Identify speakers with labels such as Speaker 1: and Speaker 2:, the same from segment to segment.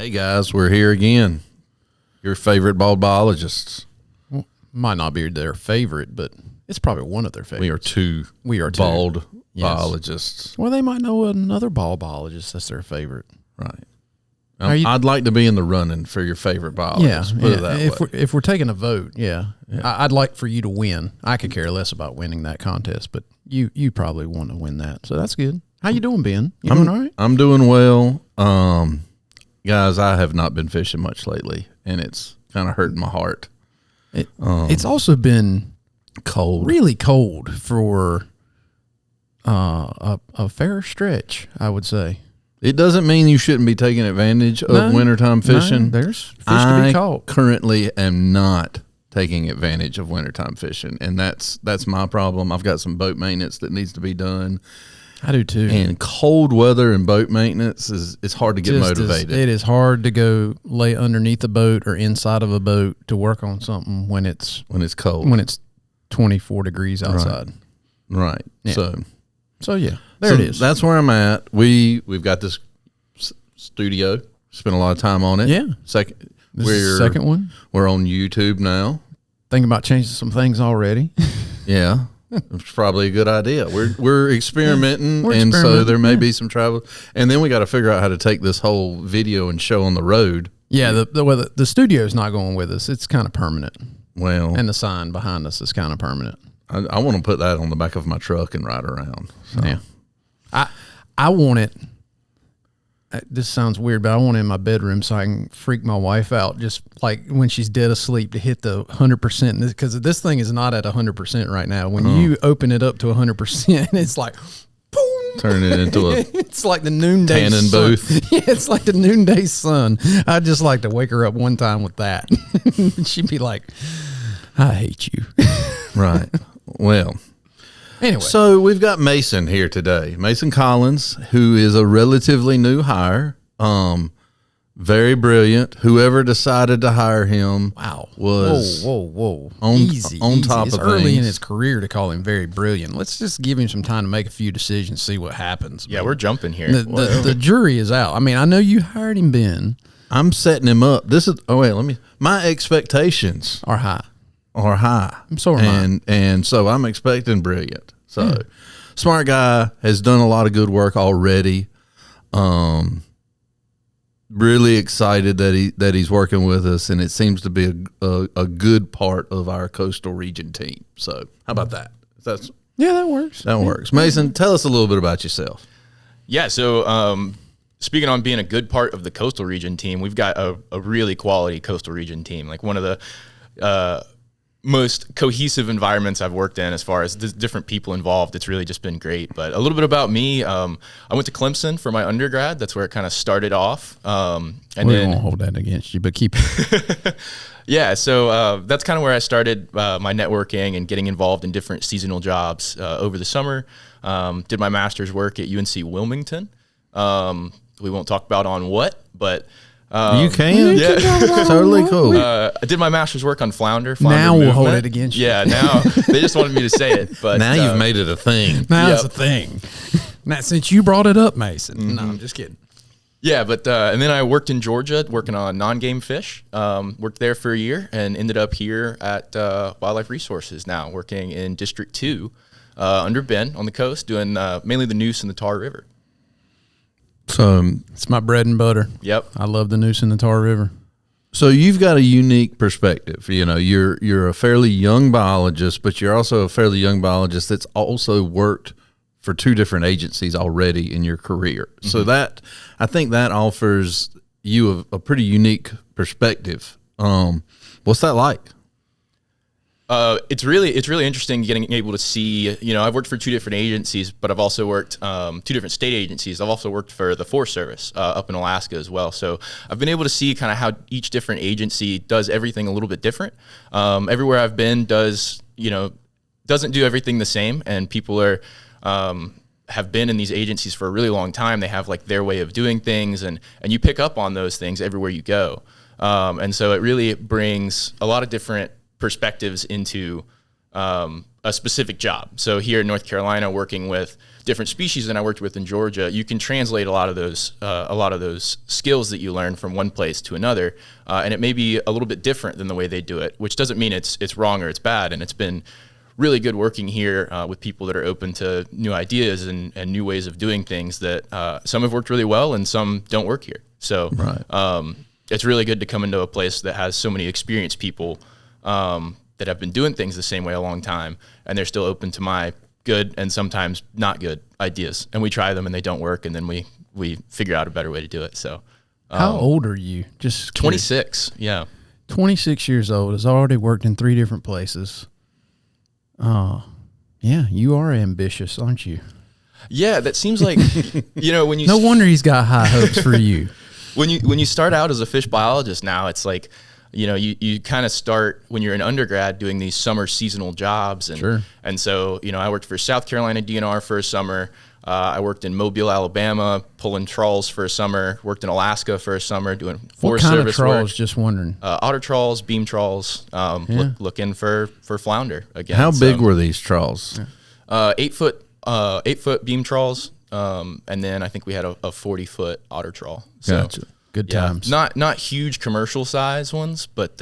Speaker 1: Hey guys, we're here again. Your favorite bald biologists.
Speaker 2: Well, might not be their favorite, but it's probably one of their favorites.
Speaker 1: We are two bald biologists.
Speaker 2: Well, they might know another bald biologist that's their favorite.
Speaker 1: Right. I'd like to be in the running for your favorite biologist.
Speaker 2: If we're taking a vote, I'd like for you to win. I could care less about winning that contest, but you probably want to win that, so that's good. How you doing, Ben? You doing all right?
Speaker 1: I'm doing well. Guys, I have not been fishing much lately, and it's kind of hurting my heart.
Speaker 2: It's also been
Speaker 1: cold,
Speaker 2: really cold for a fair stretch, I would say.
Speaker 1: It doesn't mean you shouldn't be taking advantage of wintertime fishing.
Speaker 2: No, there's fish to be caught.
Speaker 1: I currently am not taking advantage of wintertime fishing, and that's my problem. I've got some boat maintenance that needs to be done.
Speaker 2: I do too.
Speaker 1: And cold weather and boat maintenance it's hard to get motivated.
Speaker 2: It is hard to go lay underneath a boat or inside of a boat to work on something when it's
Speaker 1: cold.
Speaker 2: When it's 24 degrees outside.
Speaker 1: Right.
Speaker 2: Yeah. So there it is.
Speaker 1: That's where I'm at. We've got this studio. Spent a lot of time on it.
Speaker 2: Yeah.
Speaker 1: This is
Speaker 2: the second one.
Speaker 1: We're on YouTube now.
Speaker 2: Thinking about changing some things already.
Speaker 1: Yeah. It's probably a good idea. We're experimenting, so there may be some travel. And then we got to figure out how to take this whole video and show on the road.
Speaker 2: Yeah, the studio's not going with us. It's kind of permanent.
Speaker 1: Well,
Speaker 2: and the sign behind us is kind of permanent.
Speaker 1: I want to put that on the back of my truck and ride around. So.
Speaker 2: Yeah, I want it. This sounds weird, but I want it in my bedroom so I can freak my wife out just like when she's dead asleep to hit the 100%. Because this thing is not at 100% right now. When you open it up to 100%, it's like, boom.
Speaker 1: Turn it into
Speaker 2: it's like the noonday
Speaker 1: tanning
Speaker 2: sun.
Speaker 1: booth.
Speaker 2: Yeah, it's like the noonday sun. I'd just like to wake her up one time with that. She'd be like, I hate you.
Speaker 1: Right. Well.
Speaker 2: Anyway.
Speaker 1: So we've got Mason here today. Mason Collins, who is a relatively new hire. Very brilliant. Whoever decided to hire him was
Speaker 2: whoa.
Speaker 1: Easy. Top
Speaker 2: it's
Speaker 1: of
Speaker 2: early
Speaker 1: things.
Speaker 2: In his career to call him very brilliant. Let's just give him some time to make a few decisions, see what happens.
Speaker 3: Yeah, we're jumping here.
Speaker 2: The jury is out. I mean, I know you hired him, Ben.
Speaker 1: I'm setting him up. My expectations
Speaker 2: are high.
Speaker 1: So am I. And so I'm expecting brilliant. So smart guy, has done a lot of good work already. Really excited that he's working with us, and it seems to be a good part of our coastal region team. So how about that?
Speaker 2: That works.
Speaker 1: That works. Mason, tell us a little bit about yourself.
Speaker 3: Yeah. So speaking on being a good part of the coastal region team, we've got a really quality coastal region team. Like one of the most cohesive environments I've worked in as far as the different people involved. It's really just been great. But a little bit about me. I went to Clemson for my undergrad. That's where it kind of started off. And
Speaker 2: we won't hold that against you, but keep it.
Speaker 3: Yeah. So that's kind of where I started my networking and getting involved in different seasonal jobs over the summer. Did my master's work at UNC Wilmington. We won't talk about on what, but
Speaker 1: you can.
Speaker 3: Yeah.
Speaker 1: Totally cool.
Speaker 3: I did my master's work on flounder
Speaker 2: now we'll
Speaker 3: movement.
Speaker 2: hold it against you.
Speaker 3: Yeah, now they just wanted me to say it, but
Speaker 1: now you've made it a thing.
Speaker 2: Now it's a thing. Now, since you brought it up, Mason.
Speaker 1: Mm-hmm.
Speaker 2: No, I'm just kidding.
Speaker 3: Yeah, but and then I worked in Georgia working on non-game fish. Worked there for a year and ended up here at Wildlife Resources now, working in District 2 under Ben on the coast, doing mainly the noose in the Tar River.
Speaker 1: So
Speaker 2: it's my bread and butter.
Speaker 3: Yep.
Speaker 2: I love the noose in the Tar River.
Speaker 1: So you've got a unique perspective. You know, you're a fairly young biologist, but you're also a fairly young biologist that's also worked for two different agencies already in your career. Mm-hmm. So that, I think that offers you a pretty unique perspective. What's that like?
Speaker 3: It's really interesting getting able to see, I've worked for two different agencies, but I've also worked two different state agencies. I've also worked for the Forest Service up in Alaska as well. So I've been able to see kind of how each different agency does everything a little bit different. Everywhere I've been doesn't do everything the same, and people are have been in these agencies for a really long time. They have like their way of doing things, and you pick up on those things everywhere you go. And so it really brings a lot of different perspectives into a specific job. So here in North Carolina, working with different species than I worked with in Georgia, you can translate a lot of those skills that you learn from one place to another, and it may be a little bit different than the way they do it, which doesn't mean it's wrong or it's bad. And it's been really good working here with people that are open to new ideas and new ways of doing things that some have worked really well and some don't work here. So it's really good to come into a place that has so many experienced people that have been doing things the same way a long time, and they're still open to my good and sometimes not good ideas, and we try them and they don't work, and then we figure out a better way to do it. So
Speaker 2: how old are you? Just
Speaker 3: 26. Yeah.
Speaker 2: 26 years old, has already worked in 3 different places. Yeah, you are ambitious, aren't you?
Speaker 3: Yeah, that seems like, when you
Speaker 2: no wonder he's got high hopes for you.
Speaker 3: When you start out as a fish biologist now, it's like, you kind of start when you're an undergrad doing these summer seasonal jobs. And,
Speaker 2: sure.
Speaker 3: And so, I worked for South Carolina DNR for a summer. I worked in Mobile, Alabama, pulling trawls for a summer. Worked in Alaska for a summer doing Forest Service work.
Speaker 2: What kind of trawls, just wondering?
Speaker 3: Otter trawls, beam trawls, looking for flounder again.
Speaker 1: How big were these trawls?
Speaker 3: 8 foot beam trawls. And then I think we had a 40-foot otter trawl. So,
Speaker 2: gotcha. Good times.
Speaker 3: Not huge commercial size ones, but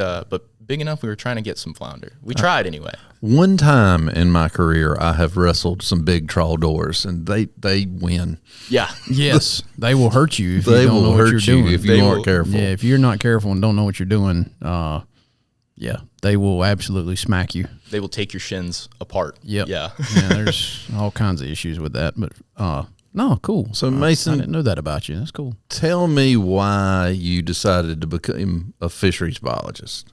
Speaker 3: big enough we were trying to get some flounder. We tried anyway.
Speaker 1: One time in my career, I have wrestled some big trawl doors, and they win.
Speaker 3: Yeah.
Speaker 2: Yes. They will hurt you if you
Speaker 1: They
Speaker 2: don't know
Speaker 1: will
Speaker 2: what you're
Speaker 1: hurt you
Speaker 2: doing.
Speaker 1: if you aren't careful.
Speaker 2: Yeah, if you're not careful and don't know what you're doing, they will absolutely smack you.
Speaker 3: They will take your shins apart.
Speaker 2: Yep.
Speaker 3: Yeah.
Speaker 2: Yeah, there's all kinds of issues with that, but no, cool.
Speaker 1: So Mason,
Speaker 2: I didn't know that about you. That's cool.
Speaker 1: Tell me why you decided to become a fisheries biologist.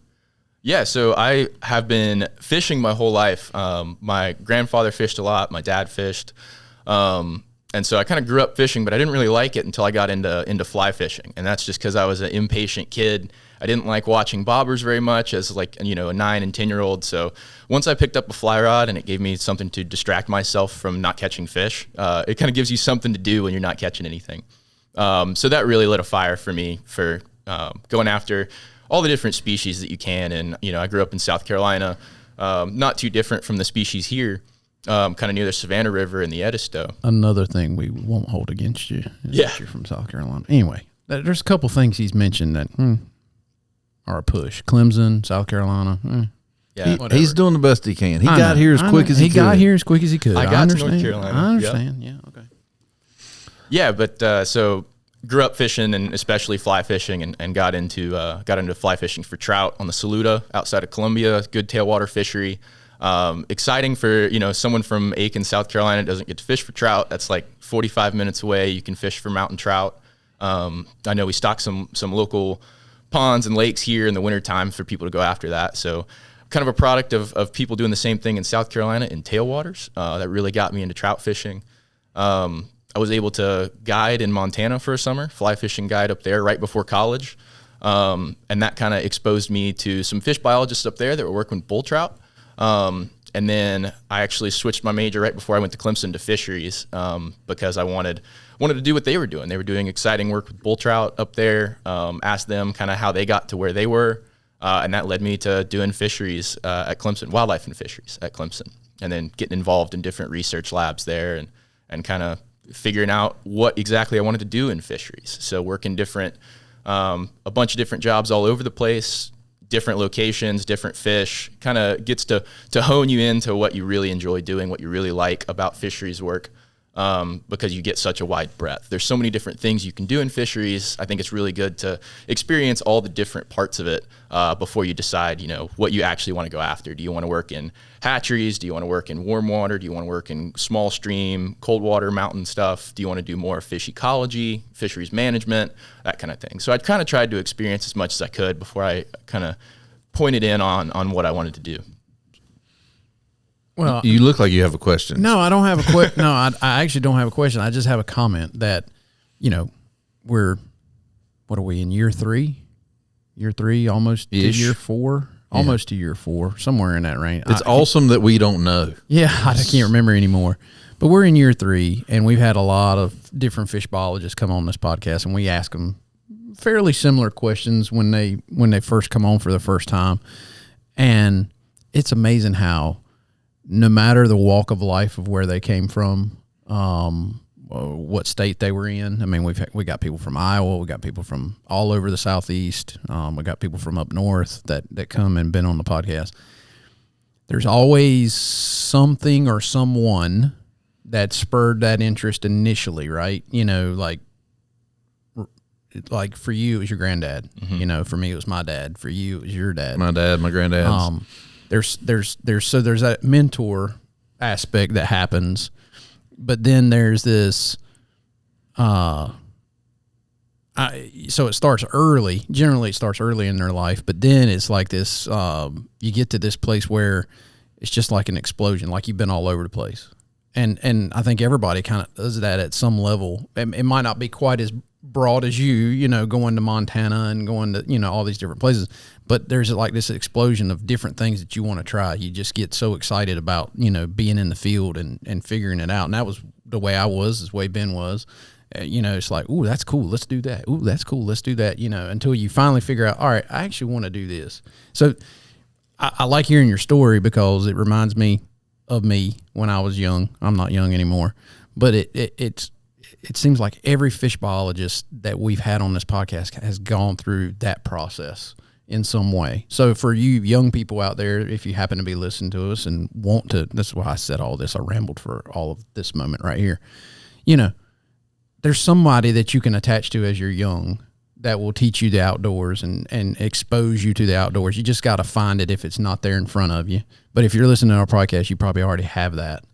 Speaker 3: Yeah, so I have been fishing my whole life. My grandfather fished a lot. My dad fished. And so I kind of grew up fishing, but I didn't really like it until I got into fly fishing. And that's just because I was an impatient kid. I didn't like watching bobbers very much as a 9 and 10-year-old. So once I picked up a fly rod and it gave me something to distract myself from not catching fish, it kind of gives you something to do when you're not catching anything. So that really lit a fire for me for going after all the different species that you can. And, I grew up in South Carolina, not too different from the species here, kind of near the Savannah River and the Edisto.
Speaker 2: Another thing we won't hold against you is that you're from South Carolina. Anyway, there's a couple things he's mentioned that are a push. Clemson, South Carolina.
Speaker 3: Yeah,
Speaker 1: he's doing the best he can. He got here as quick as he could.
Speaker 2: He got here as quick as he could.
Speaker 3: I got to North Carolina.
Speaker 2: I understand. Yep. Yeah, okay.
Speaker 3: Yeah, but so grew up fishing and especially fly fishing and got into fly fishing for trout on the Saluda outside of Columbia. Good tailwater fishery. Exciting for someone from Aiken, South Carolina doesn't get to fish for trout. That's like 45 minutes away. You can fish for mountain trout. I know we stock some local ponds and lakes here in the wintertime for people to go after that. So kind of a product of people doing the same thing in South Carolina in tailwaters. That really got me into trout fishing. I was able to guide in Montana for a summer, fly fishing guide up there right before college. And that kind of exposed me to some fish biologists up there that were working with bull trout. And then I actually switched my major right before I went to Clemson to fisheries because I wanted to do what they were doing. They were doing exciting work with bull trout up there, asked them kind of how they got to where they were. And that led me to doing fisheries at Clemson, wildlife and fisheries at Clemson, and then getting involved in different research labs there and kind of figuring out what exactly I wanted to do in fisheries. So working a bunch of different jobs all over the place, different locations, different fish, kind of gets to hone you into what you really enjoy doing, what you really like about fisheries work, because you get such a wide breadth. There's so many different things you can do in fisheries. I think it's really good to experience all the different parts of it before you decide, what you actually want to go after. Do you want to work in hatcheries? Do you want to work in warm water? Do you want to work in small stream, cold water, mountain stuff? Do you want to do more fish ecology, fisheries management, that kind of thing? So I kind of tried to experience as much as I could before I kind of pointed in on what I wanted to do.
Speaker 2: Well,
Speaker 1: you look like you have a question.
Speaker 2: No, I don't have a question. No, I actually don't have a question. I just have a comment that, what are we in year 3? Year 3, almost to year 4, almost to year 4, somewhere in that range.
Speaker 1: It's awesome that we don't know.
Speaker 2: Yeah, I can't remember anymore. But we're in year 3, and we've had a lot of different fish biologists come on this podcast, and we ask them fairly similar questions when they first come on for the first time. And it's amazing how no matter the walk of life of where they came from, what state they were in. I mean, we got people from Iowa, we got people from all over the Southeast, we got people from up north that come and been on the podcast. There's always something or someone that spurred that interest initially, right? You know, like for you, it was your granddad. Mm-hmm. You know, for me, it was my dad. For you, it was your dad.
Speaker 1: My dad, my granddad.
Speaker 2: There's that mentor aspect that happens, but then there's this. So it starts early. Generally, it starts early in their life, but then it's like this. You get to this place where it's just like an explosion, like you've been all over the place. And I think everybody kind of does that at some level. It might not be quite as broad as you know, going to Montana and going to, you know, all these different places, but there's like this explosion of different things that you want to try. You just get so excited about, you know, being in the field and figuring it out. And that was the way I was, the way Ben was. You know, it's like, ooh, that's cool, let's do that. Ooh, that's cool, let's do that. You know, until you finally figure out, all right, I actually want to do this. So I like hearing your story because it reminds me of me when I was young. I'm not young anymore, but it seems like every fish biologist that we've had on this podcast has gone through that process in some way. So for you young people out there, if you happen to be listening to us and want to, this is why I said all this, I rambled for all of this moment right here. You know, there's somebody that you can attach to as you're young that will teach you the outdoors and expose you to the outdoors. You just got to find it if it's not there in front of you. But if you're listening to our podcast, you probably already have that.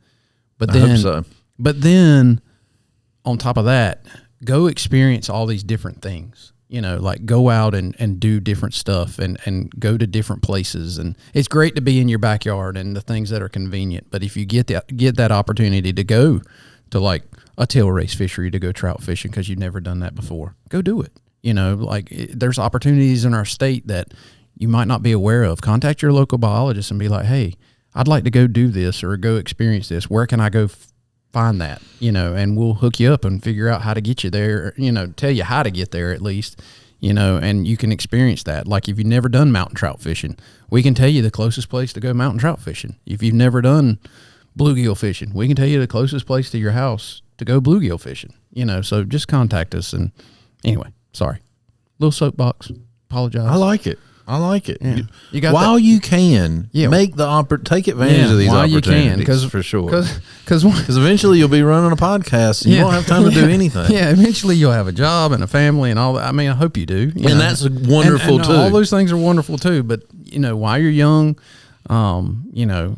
Speaker 2: But then,
Speaker 1: I hope so.
Speaker 2: But then on top of that, go experience all these different things. You know, like go out and do different stuff and go to different places. And it's great to be in your backyard and the things that are convenient. But if you get that opportunity to go to like a tail race fishery, to go trout fishing because you've never done that before, go do it. You know, like there's opportunities in our state that you might not be aware of. Contact your local biologist and be like, hey, I'd like to go do this or go experience this. Where can I go find that? You know, and we'll hook you up and figure out how to get you there, you know, tell you how to get there at least, you know, and you can experience that. Like if you've never done mountain trout fishing, we can tell you the closest place to go mountain trout fishing. If you've never done bluegill fishing, we can tell you the closest place to your house to go bluegill fishing, you know, so just contact us. And anyway, sorry, little soapbox, apologize.
Speaker 1: I like it.
Speaker 2: Yeah. You got
Speaker 1: while
Speaker 2: that.
Speaker 1: You can make take advantage of these opportunities for sure.
Speaker 2: Because
Speaker 1: eventually you'll be running a podcast and you won't have time to do anything.
Speaker 2: Yeah, eventually you'll have a job and a family and all that. I mean, I hope you do. You know?
Speaker 1: That's wonderful
Speaker 2: and
Speaker 1: too.
Speaker 2: All those things are wonderful too. But you know, while you're young, you know,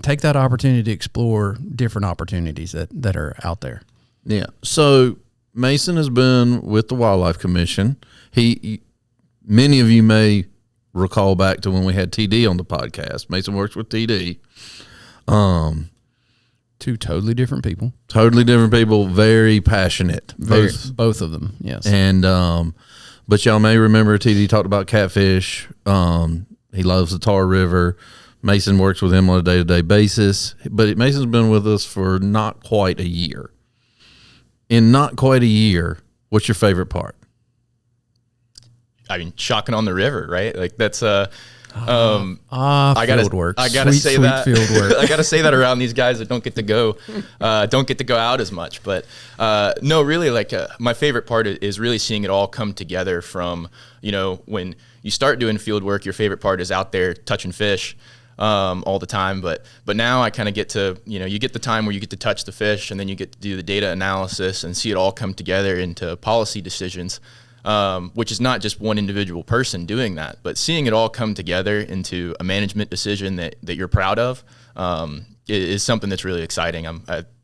Speaker 2: take that opportunity to explore different opportunities that are out there.
Speaker 1: Yeah. So Mason has been with the Wildlife Commission. Many of you may recall back to when we had TD on the podcast. Mason works with TD.
Speaker 2: Two totally different people.
Speaker 1: Very passionate.
Speaker 2: Both of them, yes.
Speaker 1: And but y'all may remember TD talked about catfish. He loves the Tar River. Mason works with him on a day-to-day basis. But Mason's been with us for not quite a year. In not quite a year, what's your favorite part?
Speaker 3: I mean, shocking on the river, right? Like that's
Speaker 2: field work.
Speaker 3: I gotta say that
Speaker 2: field work.
Speaker 3: I gotta say that around these guys that don't get to go out as much. But no, really, like my favorite part is really seeing it all come together. From, you know, when you start doing field work, your favorite part is out there touching fish all the time. But now I kind of get to, you know, you get the time where you get to touch the fish, and then you get to do the data analysis and see it all come together into policy decisions. Which is not just one individual person doing that, but seeing it all come together into a management decision that you're proud of is something that's really exciting.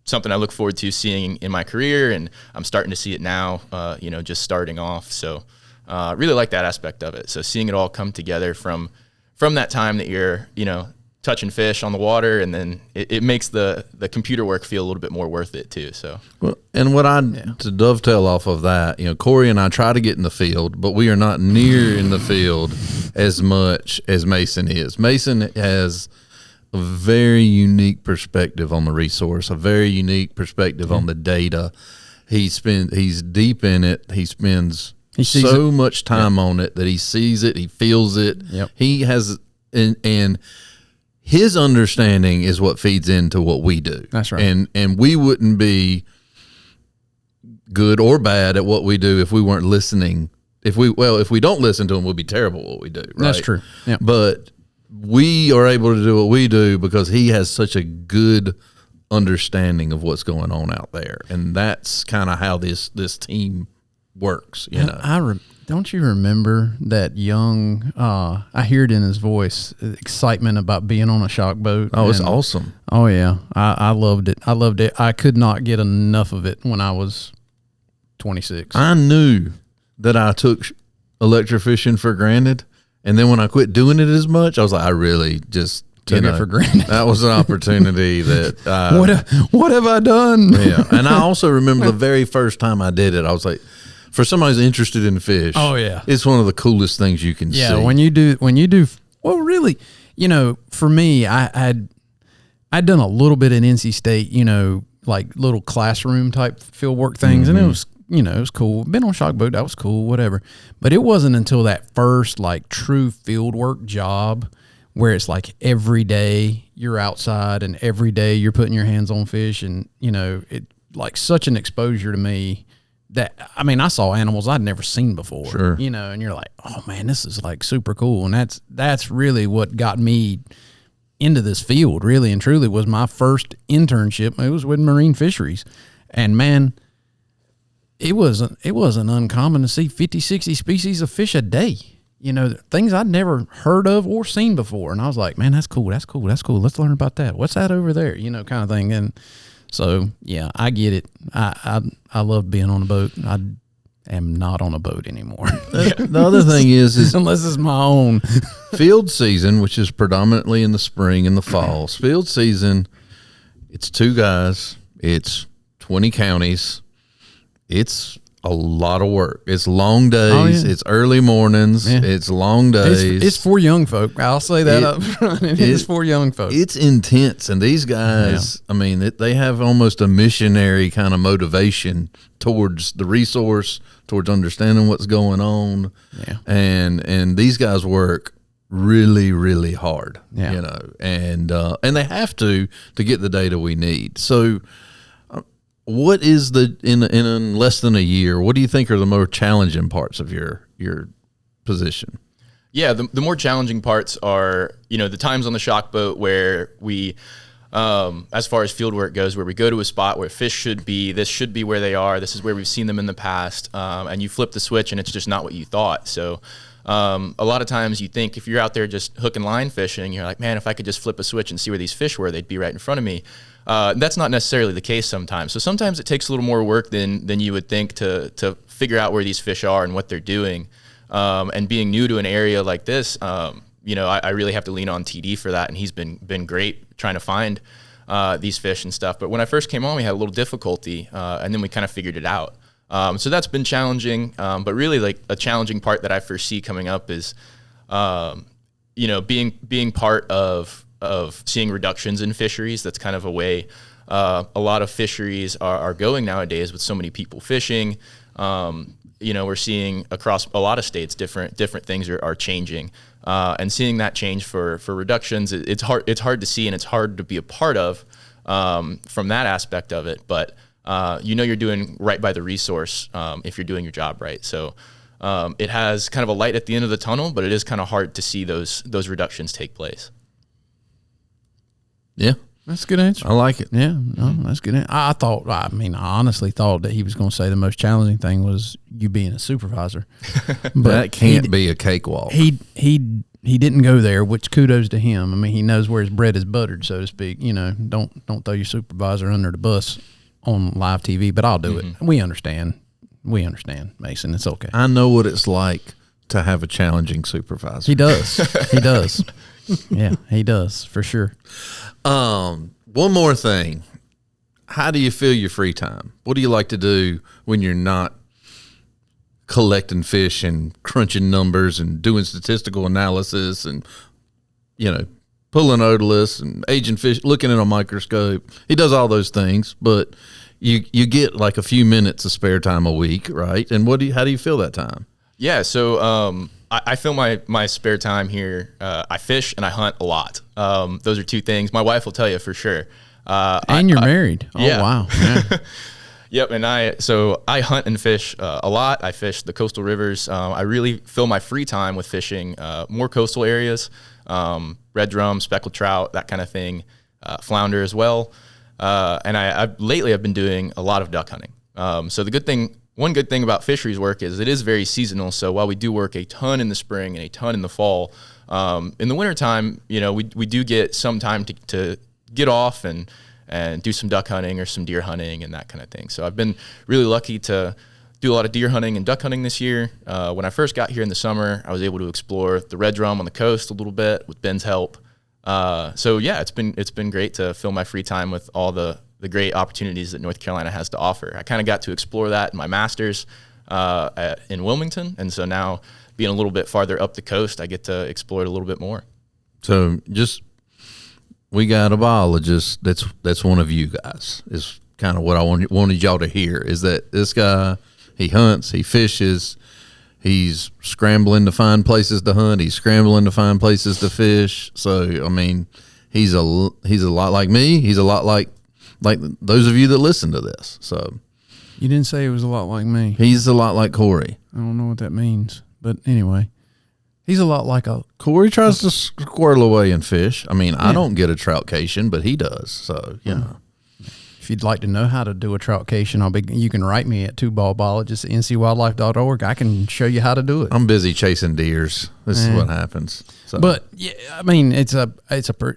Speaker 3: Something I look forward to seeing in my career, and I'm starting to see it now, you know, just starting off. So really like that aspect of it. So seeing it all come together from that time that you're, you know, touching fish on the water, and then it makes the computer work feel a little bit more worth it too. So,
Speaker 1: well, and to dovetail off of that, you know, Corey and I try to get in the field, but we are not near in the field as much as Mason is. Mason has a very unique perspective on the resource, a very unique perspective on the data. He's deep in it. He spends so much time on it that he sees it, he feels it.
Speaker 2: Yep.
Speaker 1: He has, and his understanding is what feeds into what we do.
Speaker 2: That's right.
Speaker 1: And we wouldn't be good or bad at what we do if we weren't listening. If we don't listen to him, we'll be terrible at what we do. Right?
Speaker 2: That's true. Yeah.
Speaker 1: But we are able to do what we do because he has such a good understanding of what's going on out there, and that's kind of how this team works. You know,
Speaker 2: don't you remember that young? I hear it in his voice, excitement about being on a shock boat.
Speaker 1: Oh, it's awesome.
Speaker 2: Oh yeah, I loved it. I loved it. I could not get enough of it when I was 26.
Speaker 1: I knew that I took electrofishing for granted, and then when I quit doing it as much, I was like, I really just
Speaker 2: took it for granted.
Speaker 1: That was an opportunity that
Speaker 2: what have I done?
Speaker 1: Yeah, and I also remember the very first time I did it, I was like, for somebody who's interested in fish,
Speaker 2: oh yeah,
Speaker 1: it's one of the coolest things you can see.
Speaker 2: Yeah, when you do, well, really, you know, for me, I'd done a little bit at NC State, you know, like little classroom type field work things, and it was, you know, it was cool. Been on shock boat, that was cool, whatever. But it wasn't until that first like true field work job where it's like every day you're outside and every day you're putting your hands on fish, and you know, it like such an exposure to me that, I mean, I saw animals I'd never seen before.
Speaker 1: Sure.
Speaker 2: You know, and you're like, oh man, this is like super cool. And that's really what got me into this field, really and truly, was my first internship. It was with marine fisheries. And man, it wasn't uncommon to see 50, 60 species of fish a day. You know, things I'd never heard of or seen before. And I was like, man, that's cool. That's cool. That's cool. Let's learn about that. What's that over there? You know, kind of thing. And so, yeah, I get it. I love being on a boat. I am not on a boat anymore.
Speaker 1: The other thing is
Speaker 2: unless it's my own.
Speaker 1: Field season, which is predominantly in the spring and the fall. Field season, it's 2 guys. It's 20 counties. It's a lot of work. It's long days.
Speaker 2: Oh, yeah.
Speaker 1: It's early mornings. Yeah. It's long days.
Speaker 2: It's for young folk. I'll say that up front. It's for young folk.
Speaker 1: It's intense. And these guys, I mean, they have almost a missionary kind of motivation towards the resource, towards understanding what's going on.
Speaker 2: Yeah.
Speaker 1: And these guys work really, really hard, you know, and they have to get the data we need. So, what is in less than a year, what do you think are the more challenging parts of your position?
Speaker 3: Yeah, the more challenging parts are, you know, the times on the shock boat where we, as far as field work goes, where we go to a spot where fish should be, this should be where they are, this is where we've seen them in the past, and you flip the switch and it's just not what you thought. So a lot of times you think if you're out there just hook and line fishing, you're like, man, if I could just flip a switch and see where these fish were, they'd be right in front of me. That's not necessarily the case sometimes. So sometimes it takes a little more work than you would think to figure out where these fish are and what they're doing. And being new to an area like this, you know, I really have to lean on TD for that, and he's been great trying to find these fish and stuff. But when I first came on, we had a little difficulty, and then we kind of figured it out. So that's been challenging, but really like a challenging part that I foresee coming up is, you know, being part of seeing reductions in fisheries. That's kind of a way a lot of fisheries are going nowadays with so many people fishing. You know, we're seeing across a lot of states different things are changing, and seeing that change for reductions, it's hard to see, and it's hard to be a part of from that aspect of it. But you know, you're doing right by the resource if you're doing your job right. So it has kind of a light at the end of the tunnel, but it is kind of hard to see those reductions take place.
Speaker 1: Yeah.
Speaker 2: That's a good answer.
Speaker 1: I like it.
Speaker 2: Yeah, no, that's good. I honestly thought that he was going to say the most challenging thing was you being a supervisor.
Speaker 1: But that can't be a cakewalk.
Speaker 2: He didn't go there, which kudos to him. I mean, he knows where his bread is buttered, so to speak. You know, don't throw your supervisor under the bus on live TV, but I'll do it. We understand, Mason. It's okay.
Speaker 1: I know what it's like to have a challenging supervisor.
Speaker 2: He does. He does. Yeah, he does, for sure.
Speaker 1: One more thing. How do you fill your free time? What do you like to do when you're not collecting fish and crunching numbers and doing statistical analysis and, you know, pulling odorless and aging fish, looking at a microscope? He does all those things, but you get like a few minutes of spare time a week, right? And how do you fill that time?
Speaker 3: Yeah, so I fill my spare time here. I fish and I hunt a lot. Those are two things my wife will tell you for sure.
Speaker 2: And you're married. Oh,
Speaker 3: yeah.
Speaker 2: wow. Yeah.
Speaker 3: Yep, and I hunt and fish a lot. I fish the coastal rivers. I really fill my free time with fishing more coastal areas, red drum, speckled trout, that kind of thing, flounder as well. And lately I've been doing a lot of duck hunting. So one good thing about fisheries work is it is very seasonal. So while we do work a ton in the spring and a ton in the fall, in the wintertime, we do get some time to get off and do some duck hunting or some deer hunting and that kind of thing. So I've been really lucky to do a lot of deer hunting and duck hunting this year. When I first got here in the summer, I was able to explore the red drum on the coast a little bit with Ben's help. So yeah, it's been great to fill my free time with all the great opportunities that North Carolina has to offer. I kind of got to explore that in my master's in Wilmington, and so now being a little bit farther up the coast, I get to explore it a little bit more.
Speaker 1: So we got a biologist that's one of you guys, is kind of what I wanted y'all to hear, is that this guy, he hunts, he fishes, he's scrambling to find places to hunt, he's scrambling to find places to fish. So I mean, he's a lot like me. He's a lot like those of you that listen to this. So
Speaker 2: You didn't say it was a lot like me.
Speaker 1: he's a lot like Corey.
Speaker 2: I don't know what that means. But anyway, he's a lot like a...
Speaker 1: Corey tries to squirrel away and fish. I mean, I don't get a troutcation, but he does. So,
Speaker 2: If you'd like to know how to do a troutcation, you can write me at Two Bald Biologists at ncwildlife.org. I can show you how to do it.
Speaker 1: I'm busy chasing deers. This is what happens. So.
Speaker 2: But yeah, I mean,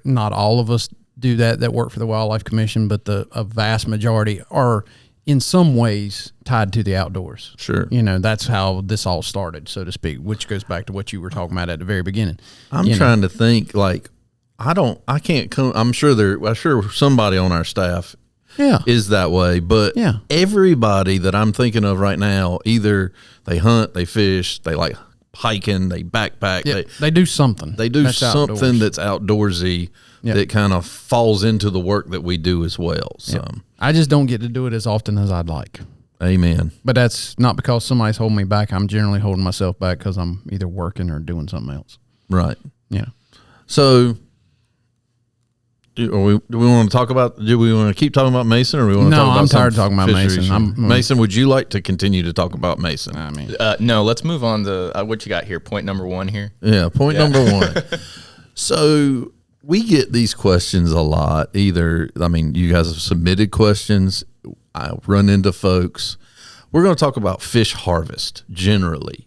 Speaker 2: not all of us do that work for the Wildlife Commission, but a vast majority are in some ways tied to the outdoors.
Speaker 1: Sure.
Speaker 2: That's how this all started, so to speak, which goes back to what you were talking about at the very beginning.
Speaker 1: I'm trying to think, like, I can't come. I'm sure somebody on our staff is that way, but everybody that I'm thinking of right now, either they hunt, they fish, they like hiking, they backpack,
Speaker 2: they do something.
Speaker 1: They do something that's outdoorsy that kind of falls into the work that we do as well. So
Speaker 2: I just don't get to do it as often as I'd like.
Speaker 1: Amen.
Speaker 2: But that's not because somebody's holding me back. I'm generally holding myself back because I'm either working or doing something else.
Speaker 1: Right.
Speaker 2: Yeah.
Speaker 1: So do we want to talk about? Do we want to keep talking about Mason, or we want to talk about?
Speaker 2: No, I'm tired of talking about Mason.
Speaker 1: Mason, would you like to continue to talk about Mason?
Speaker 2: I mean,
Speaker 3: No, let's move on to what you got here. Point number 1 here.
Speaker 1: Yeah, point number 1. So we get these questions a lot. You guys have submitted questions. I run into folks. We're going to talk about fish harvest generally,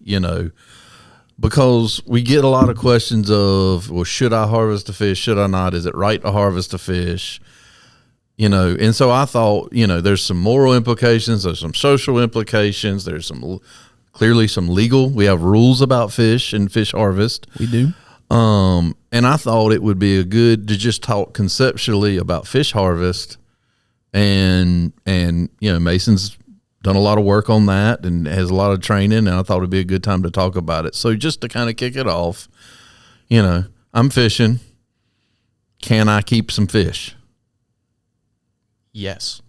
Speaker 1: because we get a lot of questions of, well, should I harvest a fish? Should I not? Is it right to harvest a fish? And so I thought, there's some moral implications. There's some social implications. There's clearly some legal. We have rules about fish and fish harvest.
Speaker 2: we do.
Speaker 1: And I thought it would be good to just talk conceptually about fish harvest, and Mason's done a lot of work on that and has a lot of training, and I thought it'd be a good time to talk about it. So just to kind of kick it off, I'm fishing. Can I keep some fish?
Speaker 3: Yes,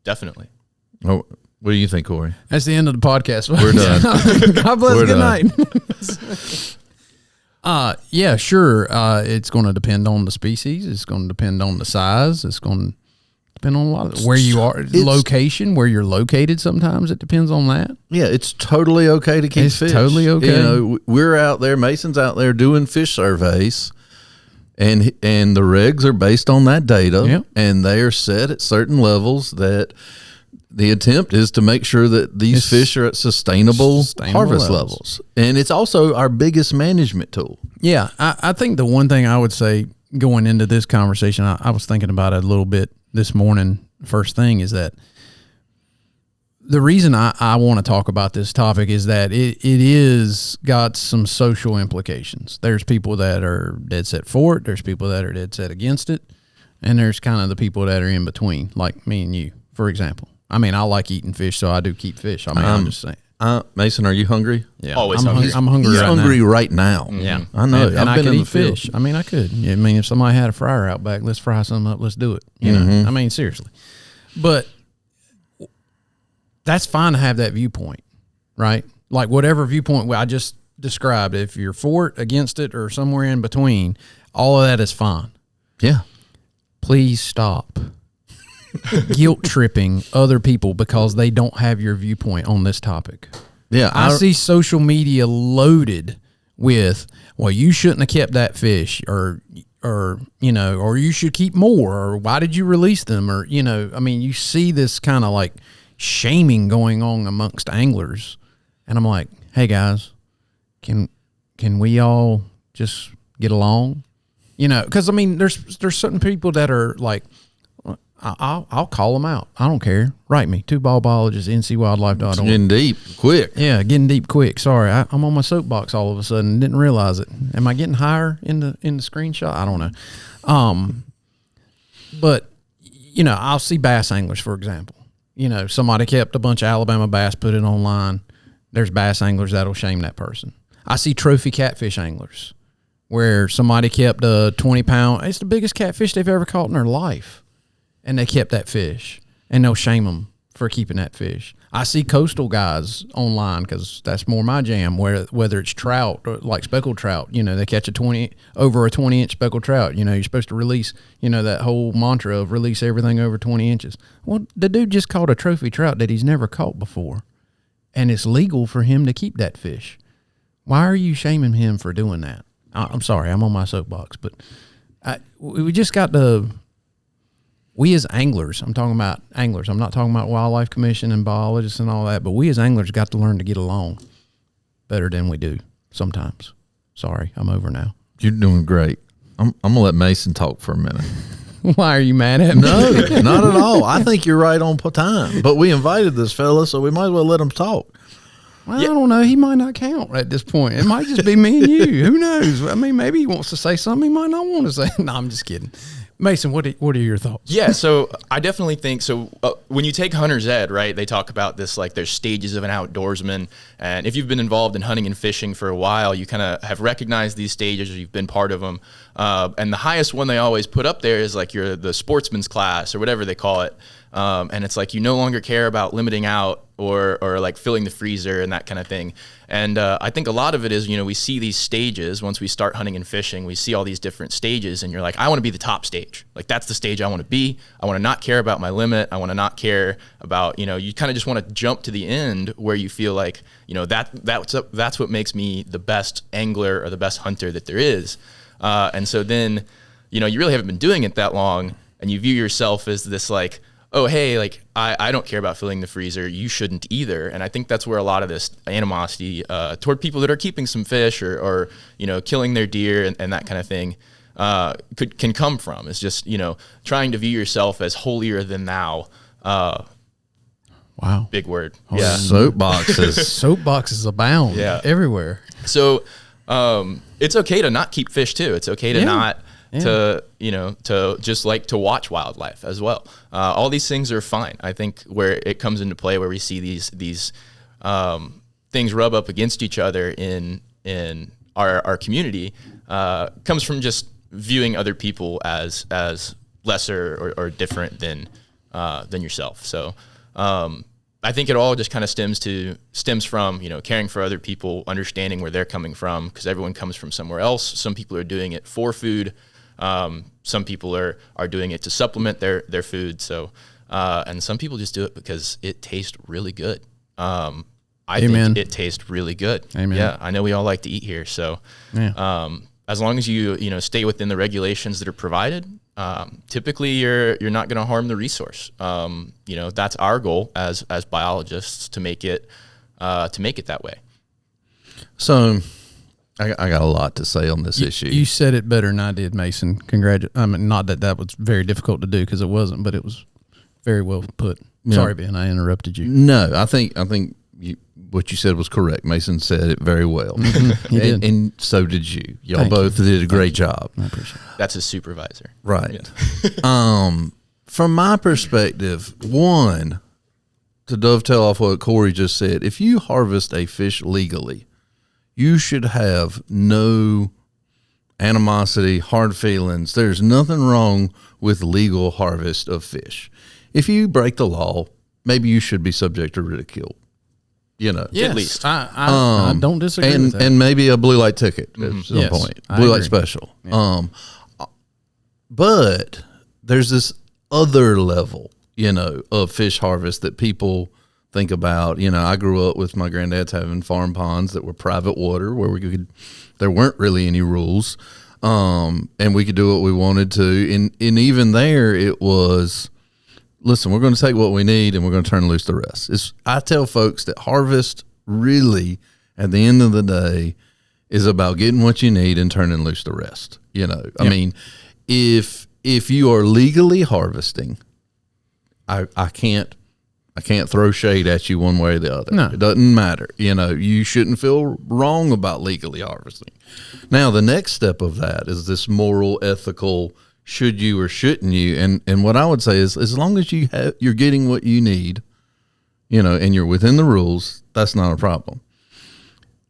Speaker 3: definitely.
Speaker 1: Oh, what do you think, Corey?
Speaker 2: That's the end of the podcast.
Speaker 1: We're done.
Speaker 2: God bless.
Speaker 1: We're
Speaker 2: Good
Speaker 1: done.
Speaker 2: night. Yeah, sure. It's going to depend on the species. It's going to depend on the size. It's going to depend on a lot of where you are, location, where you're located. Sometimes it depends on that.
Speaker 1: Yeah, it's totally okay to keep
Speaker 2: It's
Speaker 1: fish.
Speaker 2: totally okay.
Speaker 1: We're out there. Mason's out there doing fish surveys, and the regs are based on that data, and they are set at certain levels that the attempt is to make sure that these fish are at sustainable harvest levels. And it's also our biggest management tool.
Speaker 2: Yeah, I think the one thing I would say going into this conversation, I was thinking about it a little bit this morning, first thing, is that the reason I want to talk about this topic is that it is got some social implications. There's people that are dead set for it. There's people that are dead set against it. And there's kind of the people that are in between, like me and you, for example. I mean, I like eating fish, so I do keep fish. I mean, I'm just saying.
Speaker 1: Mason, are you hungry?
Speaker 2: Yeah,
Speaker 3: Always
Speaker 2: hungry. I'm hungry.
Speaker 1: He's
Speaker 2: right
Speaker 1: hungry
Speaker 2: now.
Speaker 1: right now.
Speaker 2: Yeah,
Speaker 1: I know.
Speaker 2: And
Speaker 1: I've
Speaker 2: I
Speaker 1: been
Speaker 2: could
Speaker 1: in the
Speaker 2: eat
Speaker 1: field.
Speaker 2: fish. I mean, I could. I mean, if somebody had a fryer out back, let's fry something up. Let's do it. You know. I mean, seriously. But that's fine to have that viewpoint, right? Like whatever viewpoint. I just described, if you're for it, against it, or somewhere in between, all of that is fine.
Speaker 1: Yeah.
Speaker 2: Please stop guilt tripping other people because they don't have your viewpoint on this topic.
Speaker 1: Yeah.
Speaker 2: I see social media loaded with, well, you shouldn't have kept that fish, or you should keep more, or why did you release them? Or, I mean, you see this kind of like shaming going on amongst anglers. And I'm like, hey guys, can we all just get along? Because I mean, there's certain people that are like, I'll call them out. I don't care. Write me, Two Bald Biologists, ncwildlife.org.
Speaker 1: It's getting deep quick.
Speaker 2: Yeah, getting deep quick. Sorry, I'm on my soapbox all of a sudden. Didn't realize it. Am I getting higher in the screenshot? I don't know. But I'll see bass anglers, for example. Somebody kept a bunch of Alabama bass, put it online. There's bass anglers that'll shame that person. I see trophy catfish anglers where somebody kept a 20-pound. It's the biggest catfish they've ever caught in their life, and they kept that fish, and they'll shame them for keeping that fish. I see coastal guys online, because that's more my jam, whether it's trout, or like speckled trout. They catch over a 20-inch speckled trout. You're supposed to release, that whole mantra of release everything over 20 inches. Well, the dude just caught a trophy trout that he's never caught before, and it's legal for him to keep that fish. Why are you shaming him for doing that? I'm sorry, I'm on my soapbox, but we just got to. We as anglers, I'm talking about anglers. I'm not talking about wildlife commission and biologists and all that, but we as anglers got to learn to get along better than we do sometimes. Sorry, I'm over now.
Speaker 1: You're doing great. I'm gonna let Mason talk for a minute.
Speaker 2: Why are you mad at me?
Speaker 1: No, not at all. I think you're right on time. But we invited this fella, so we might as well let him talk.
Speaker 2: Well, yeah. I don't know. He might not count at this point. It might just be me and you. Who knows? I mean, maybe he wants to say something he might not want to say. No, I'm just kidding. Mason, what are your thoughts?
Speaker 3: Yeah, so I definitely think so. When you take hunter's ed, right, they talk about this, like there's stages of an outdoorsman. And if you've been involved in hunting and fishing for a while, you kind of have recognized these stages, or you've been part of them. And the highest one they always put up there is like you're the sportsman's class, or whatever they call it. And it's like you no longer care about limiting out or like filling the freezer and that kind of thing. And I think a lot of it is, we see these stages once we start hunting and fishing. We see all these different stages, and you're like, I want to be the top stage. Like, that's the stage I want to be. I want to not care about my limit. I want to not care about, you kind of just want to jump to the end where you feel like, that's what makes me the best angler or the best hunter that there is. And so then, you really haven't been doing it that long, and you view yourself as this like, oh, hey, like I don't care about filling the freezer. You shouldn't either. And I think that's where a lot of this animosity toward people that are keeping some fish or killing their deer and that kind of thing can come from. It's just, trying to view yourself as holier than thou.
Speaker 2: Wow.
Speaker 3: Big word.
Speaker 1: Yeah. Soapboxes.
Speaker 2: Soapboxes abound everywhere.
Speaker 3: So it's okay to not keep fish too. It's okay to not... to just like to watch wildlife as well. All these things are fine. I think where it comes into play, where we see these things rub up against each other in our community, comes from just viewing other people as lesser or different than yourself. So I think it all just kind of stems from caring for other people, understanding where they're coming from, because everyone comes from somewhere else. Some people are doing it for food. Some people are doing it to supplement their food. So, and some people just do it because it tastes really good. I think it tastes really good.
Speaker 2: Amen.
Speaker 3: Yeah. I know we all like to eat here. So, as long as you stay within the regulations that are provided, typically you're not going to harm the resource. That's our goal as biologists, to make it that way.
Speaker 1: So, I got a lot to say on this issue.
Speaker 2: You said it better than I did, Mason. I mean, not that was very difficult to do, because it wasn't, but it was very well put. Sorry, Ben, I interrupted you.
Speaker 1: No, I think what you said was correct. Mason said it very well.
Speaker 2: He did.
Speaker 1: And so did you. Y'all both did a great job.
Speaker 2: I appreciate it.
Speaker 3: That's his supervisor.
Speaker 1: Right. Yeah. From my perspective, one, to dovetail off what Corey just said, if you harvest a fish legally, you should have no animosity, hard feelings. There's nothing wrong with legal harvest of fish. If you break the law, maybe you should be subject to ridicule.
Speaker 2: Yes,
Speaker 3: at least.
Speaker 2: I don't disagree with that.
Speaker 1: And maybe a blue light ticket at some
Speaker 2: Yes,
Speaker 1: point,
Speaker 2: I
Speaker 1: blue light
Speaker 2: agree.
Speaker 1: special. But there's this other level, of fish harvest that people think about. I grew up with my granddad's having farm ponds that were private water where there weren't really any rules. And we could do what we wanted to. And even there it was, listen, we're going to take what we need and we're going to turn loose the rest. I tell folks that harvest really, at the end of the day, is about getting what you need and turning loose the rest. I mean, if you are legally harvesting, I can't throw shade at you one way or the other.
Speaker 2: No.
Speaker 1: It doesn't matter. You shouldn't feel wrong about legally harvesting. Now, the next step of that is this moral, ethical, should you or shouldn't you? And what I would say is, as long as you're getting what you need, and you're within the rules, that's not a problem.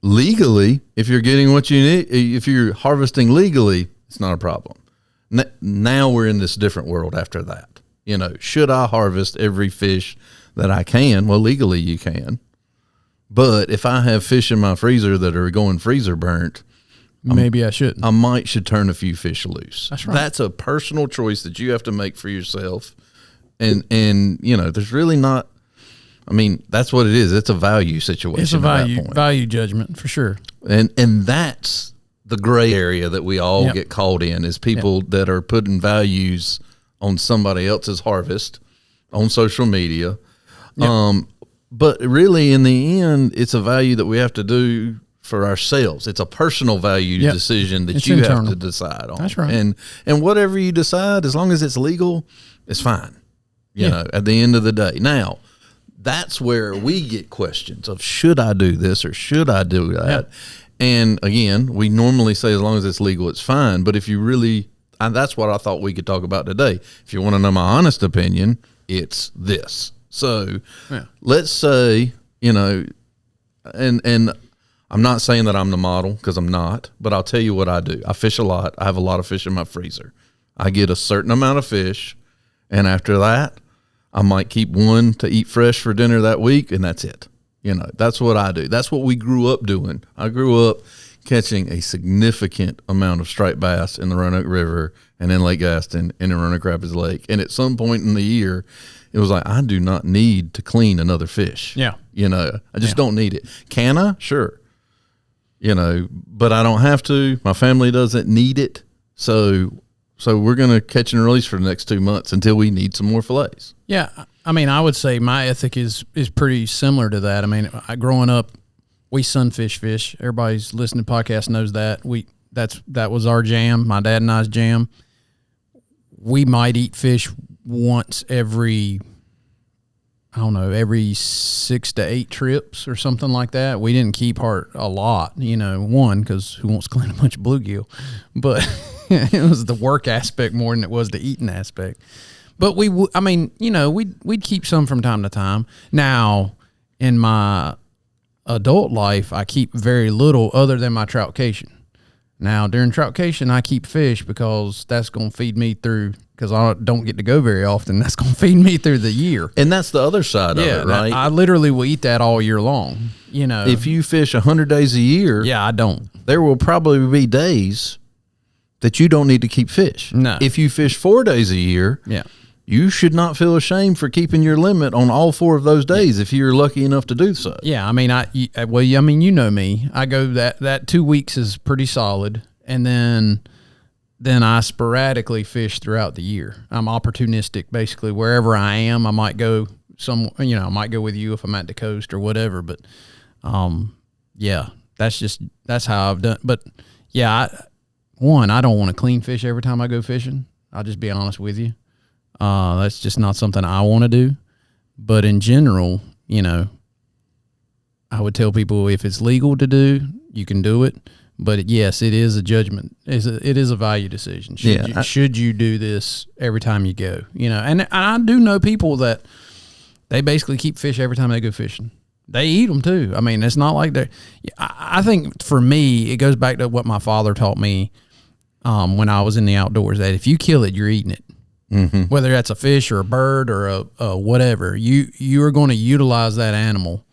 Speaker 1: Legally, if you're getting what you need, if you're harvesting legally, it's not a problem. Now we're in this different world after that. Should I harvest every fish that I can? Well, legally you can. But if I have fish in my freezer that are going freezer burnt,
Speaker 2: Maybe I shouldn't.
Speaker 1: I should turn a few fish loose.
Speaker 2: That's right.
Speaker 1: That's a personal choice that you have to make for yourself. And there's really not, that's what it is. It's a value situation.
Speaker 2: It's a
Speaker 1: at that point.
Speaker 2: value judgment for sure.
Speaker 1: And that's the gray area that we all get caught in, is people that are putting values on somebody else's harvest on social media. But really in the end, it's a value that we have to do for ourselves. It's a personal value decision that you
Speaker 2: internal.
Speaker 1: have to decide on.
Speaker 2: That's right.
Speaker 1: And whatever you decide, as long as it's legal, it's fine. At the end of the day. Now, that's where we get questions of, should I do this or should I do that? And again, we normally say as long as it's legal, it's fine. But if you really, that's what I thought we could talk about today. If you want to know my honest opinion, it's this. So let's say, and I'm not saying that I'm the model, because I'm not, but I'll tell you what I do. I fish a lot. I have a lot of fish in my freezer. I get a certain amount of fish, and after that, I might keep one to eat fresh for dinner that week, and that's it. That's what I do. That's what we grew up doing. I grew up catching a significant amount of striped bass in the Roanoke River and in Lake Gaston and in Roanoke Rapids Lake. And at some point in the year, it was like, I do not need to clean another fish.
Speaker 2: Yeah.
Speaker 1: I just don't need it. Can I? Sure. But I don't have to. My family doesn't need it. So we're going to catch and release for the next 2 months until we need some more fillets.
Speaker 2: Yeah. I would say my ethic is pretty similar to that. Growing up, we sunfish fish. Everybody's listening to podcasts knows that. That was our jam. My dad and I's jam. We might eat fish once every 6 to 8 trips or something like that. We didn't keep a lot, one, because who wants to clean a bunch of bluegill? But it was the work aspect more than it was the eating aspect. But we'd keep some from time to time. Now, in my adult life, I keep very little other than my troutcation. Now, during troutcation, I keep fish because that's going to feed me through, because I don't get to go very often. That's going to feed me through the year.
Speaker 1: And that's the other side of it, right?
Speaker 2: I literally will eat that all year long.
Speaker 1: If you fish 100 days a year,
Speaker 2: I don't.
Speaker 1: There will probably be days that you don't need to keep fish.
Speaker 2: No.
Speaker 1: If you fish 4 days a year, you should not feel ashamed for keeping your limit on all 4 of those days if you're lucky enough to do so.
Speaker 2: Yeah, you know me. I go that 2 weeks is pretty solid, and then I sporadically fish throughout the year. I'm opportunistic, basically. Wherever I am, I might go I might go with you if I'm at the coast or whatever. But that's how I've done. But I don't want to clean fish every time I go fishing. I'll just be honest with you. That's just not something I want to do. But in general, I would tell people if it's legal to do, you can do it. But yes, it is a judgment. It is a value decision. Should you do this every time you go? And I do know people that they basically keep fish every time they go fishing. They eat them too. It's not like they're. I think for me, it goes back to what my father taught me when I was in the outdoors. That if you kill it, you're eating it. Mm-hmm. Whether that's a fish or a bird or a whatever, you are going to utilize that animal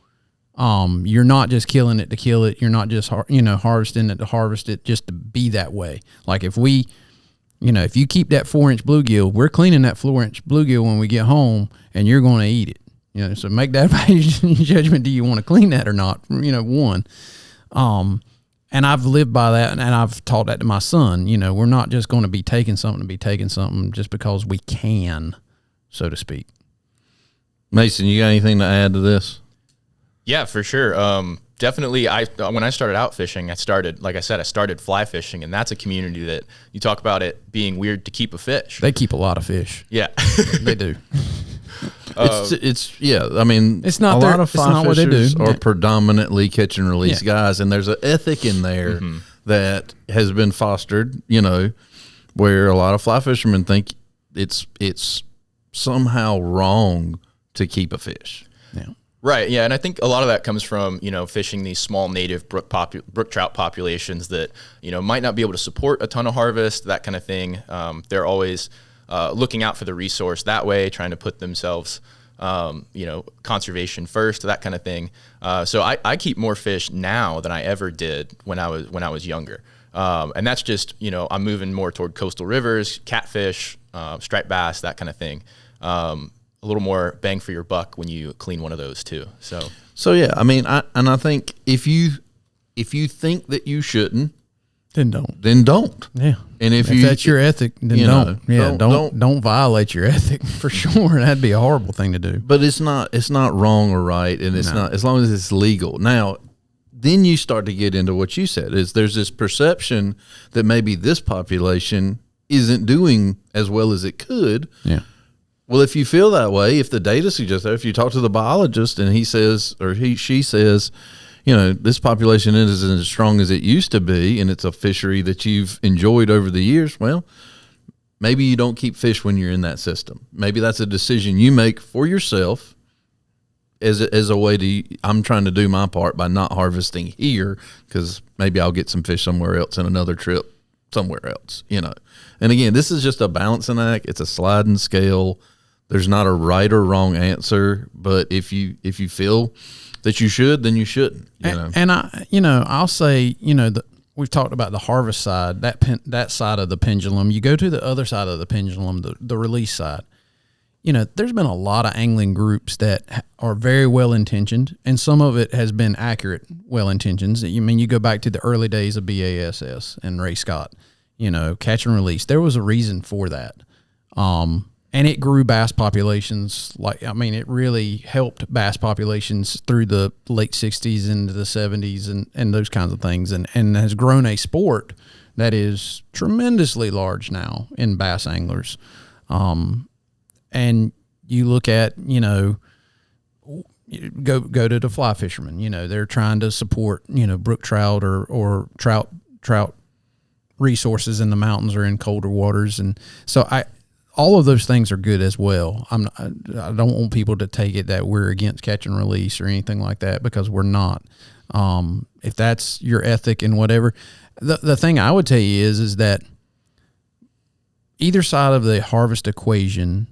Speaker 2: You're not just killing it to kill it. You're not just harvesting it to harvest it just to be that way. Like if we, if you keep that 4-inch bluegill, we're cleaning that 4-inch bluegill when we get home, and you're going to eat it. So make that judgment. Do you want to clean that or not? One. And I've lived by that, and I've taught that to my son. We're not just going to be taking something to be taking something just because we can, so to speak.
Speaker 1: Mason, you got anything to add to this?
Speaker 3: Yeah, for sure. Definitely. When I started out fishing, I started fly fishing, and that's a community that you talk about it being weird to keep a fish.
Speaker 2: They keep a lot of fish.
Speaker 3: Yeah,
Speaker 2: they do.
Speaker 1: I mean,
Speaker 2: it's not
Speaker 1: a lot of fly
Speaker 2: what they do.
Speaker 1: fishers are predominantly catch and release guys, and there's an ethic in there that has been fostered, where a lot of fly fishermen think it's somehow wrong to keep a fish.
Speaker 2: Yeah.
Speaker 3: Right, yeah, and I think a lot of that comes from, fishing these small native brook trout populations that, might not be able to support a ton of harvest, that kind of thing. They're always looking out for the resource that way, trying to put themselves, conservation first, that kind of thing. So I keep more fish now than I ever did when I was younger. And that's just, I'm moving more toward coastal rivers, catfish, striped bass, that kind of thing. A little more bang for your buck when you clean one of those too. So
Speaker 1: yeah, I mean, I think if you think that you shouldn't,
Speaker 2: then don't.
Speaker 1: Yeah. And if
Speaker 2: that's your ethic, then don't. Yeah, don't violate your ethic for sure. That'd be a horrible thing to do.
Speaker 1: But it's not wrong or right, and it's not, as long as it's legal. Now, then you start to get into what you said, is there's this perception that maybe this population isn't doing as well as it could.
Speaker 2: Yeah.
Speaker 1: Well, if you feel that way, if the data suggests that, if you talk to the biologist and he says, or she says, this population isn't as strong as it used to be, and it's a fishery that you've enjoyed over the years, well, maybe you don't keep fish when you're in that system. Maybe that's a decision you make for yourself as a way to, I'm trying to do my part by not harvesting here because maybe I'll get some fish somewhere else in another trip somewhere else, And again, this is just a balancing act. It's a sliding scale. There's not a right or wrong answer, but if you feel that you should, then you shouldn't.
Speaker 2: And I'll say, we've talked about the harvest side, that side of the pendulum. You go to the other side of the pendulum, the release side. There's been a lot of angling groups that are very well intentioned, and some of it has been accurate well intentions. You go back to the early days of BASS and Ray Scott. Catch and release. There was a reason for that. And it grew bass populations. It really helped bass populations through the late 60s into the 70s and those kinds of things, and has grown a sport that is tremendously large now in bass anglers. And you look at, go to the fly fishermen, they're trying to support, brook trout or trout resources in the mountains or in colder waters. And so all of those things are good as well. I don't want people to take it that we're against catch and release or anything like that, because we're not. If that's your ethic and whatever, the thing I would tell you is that either side of the harvest equation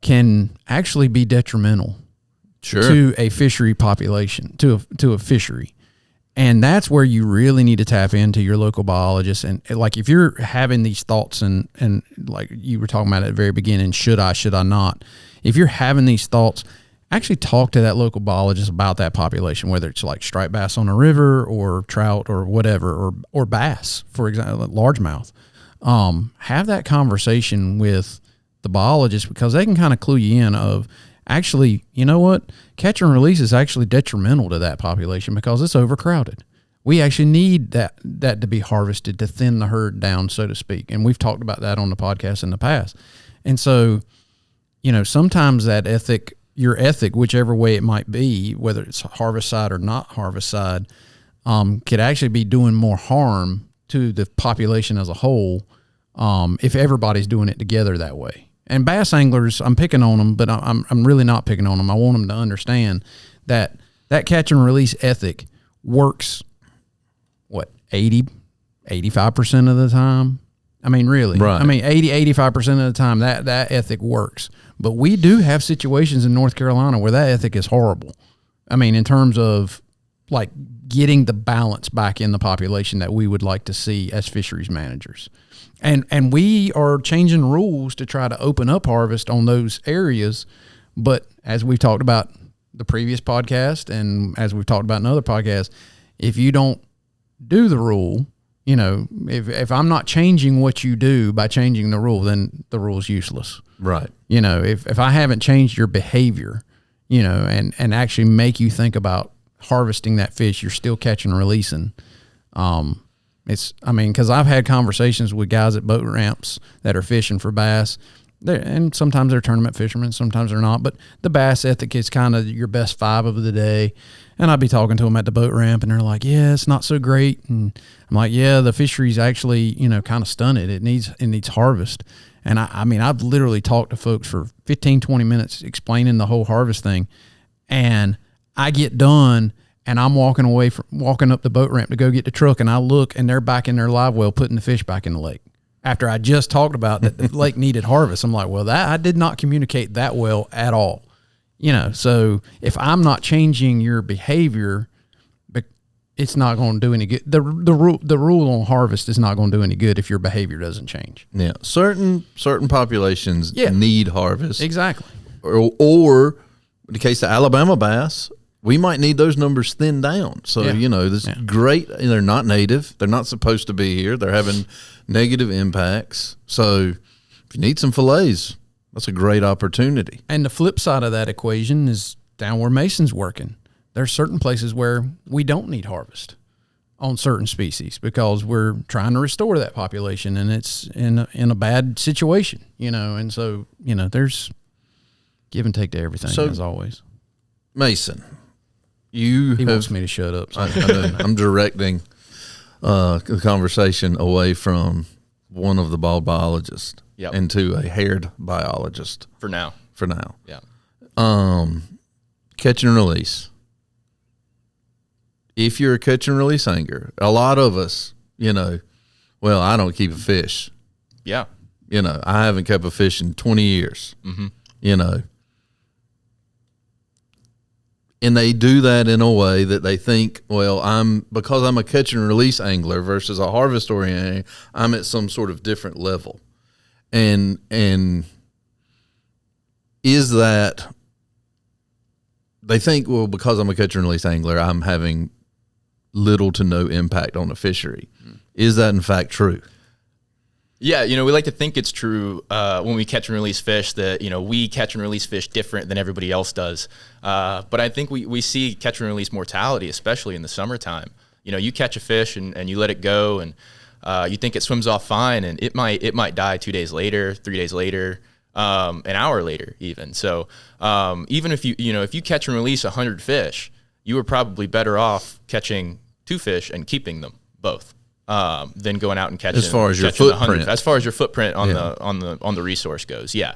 Speaker 2: can actually be detrimental to a fishery population, to a fishery. And that's where you really need to tap into your local biologist. And like, if you're having these thoughts and like you were talking about at the very beginning, should I not? If you're having these thoughts, actually talk to that local biologist about that population, whether it's like striped bass on a river or trout or whatever, or bass, for example, largemouth. Have that conversation with the biologist, because they can kind of clue you in of, actually, you know what? Catch and release is actually detrimental to that population because it's overcrowded. We actually need that to be harvested to thin the herd down, so to speak. And we've talked about that on the podcast in the past. And so, sometimes that ethic, your ethic, whichever way it might be, whether it's harvest side or not harvest side, could actually be doing more harm to the population as a whole if everybody's doing it together that way. And bass anglers, I'm picking on them, but I'm really not picking on them. I want them to understand that catch and release ethic works, 85% of the time? Really.
Speaker 1: Right.
Speaker 2: 85% of the time that ethic works. But we do have situations in North Carolina where that ethic is horrible. I mean, in terms of like getting the balance back in the population that we would like to see as fisheries managers. And we are changing rules to try to open up harvest on those areas. But as we've talked about the previous podcast, and as we've talked about in other podcasts, if you don't do the rule, you know, if I'm not changing what you do by changing the rule, then the rule is useless.
Speaker 1: Right.
Speaker 2: You know, if I haven't changed your behavior, you know, and actually make you think about harvesting that fish, you're still catching and releasing. Because I've had conversations with guys at boat ramps that are fishing for bass, and sometimes they're tournament fishermen, sometimes they're not, but the bass ethic is kind of your best 5 of the day. And I'd be talking to them at the boat ramp, and they're like, yeah, it's not so great. And I'm like, yeah, the fishery's actually, you know, kind of stunted. It needs harvest. And I mean, I've literally talked to folks for 15, 20 minutes explaining the whole harvest thing. And I get done, and I'm walking up the boat ramp to go get the truck, and I look, and they're back in their live well putting the fish back in the lake. After I just talked about that the lake needed harvest, I'm like, well, that I did not communicate that well at all. You know, so if I'm not changing your behavior, it's not going to do any good. The rule on harvest is not going to do any good if your behavior doesn't change.
Speaker 1: Yeah, certain populations need harvest.
Speaker 2: Exactly.
Speaker 1: Or in the case of Alabama bass, we might need those numbers thinned down. So, you know, this is great. They're not native. They're not supposed to be here. They're having negative impacts. So if you need some fillets, that's a great opportunity.
Speaker 2: And the flip side of that equation is down where Mason's working. There's certain places where we don't need harvest on certain species because we're trying to restore that population, and it's in a bad situation, you know. And so, you know, there's give and take to everything, as always.
Speaker 1: Mason,
Speaker 2: he wants me to shut up. So.
Speaker 1: I'm directing the conversation away from one of the bald biologists into a haired biologist.
Speaker 3: For now.
Speaker 1: Yeah.
Speaker 3: Catch
Speaker 1: and release. If you're a catch and release angler, a lot of us, you know, well, I don't keep a fish.
Speaker 3: Yeah.
Speaker 1: You know, I haven't kept a fish in 20 years, you know. And they do that in a way that they think, well, because I'm a catch and release angler versus a harvest oriented, I'm at some sort of different level. And is that they think, well, because I'm a catch and release angler, I'm having little to no impact on the fishery. Is that in fact true?
Speaker 3: Yeah, you know, we like to think it's true when we catch and release fish that, you know, we catch and release fish different than everybody else does. But I think we see catch and release mortality, especially in the summertime. You know, you catch a fish and you let it go, and you think it swims off fine, and it might die 2 days later, 3 days later, an hour later even. So even if you catch and release 100 fish, you were probably better off catching 2 fish and keeping them both. Than going out and catching
Speaker 1: as far as your footprint.
Speaker 3: As far as your footprint on the resource goes, yeah.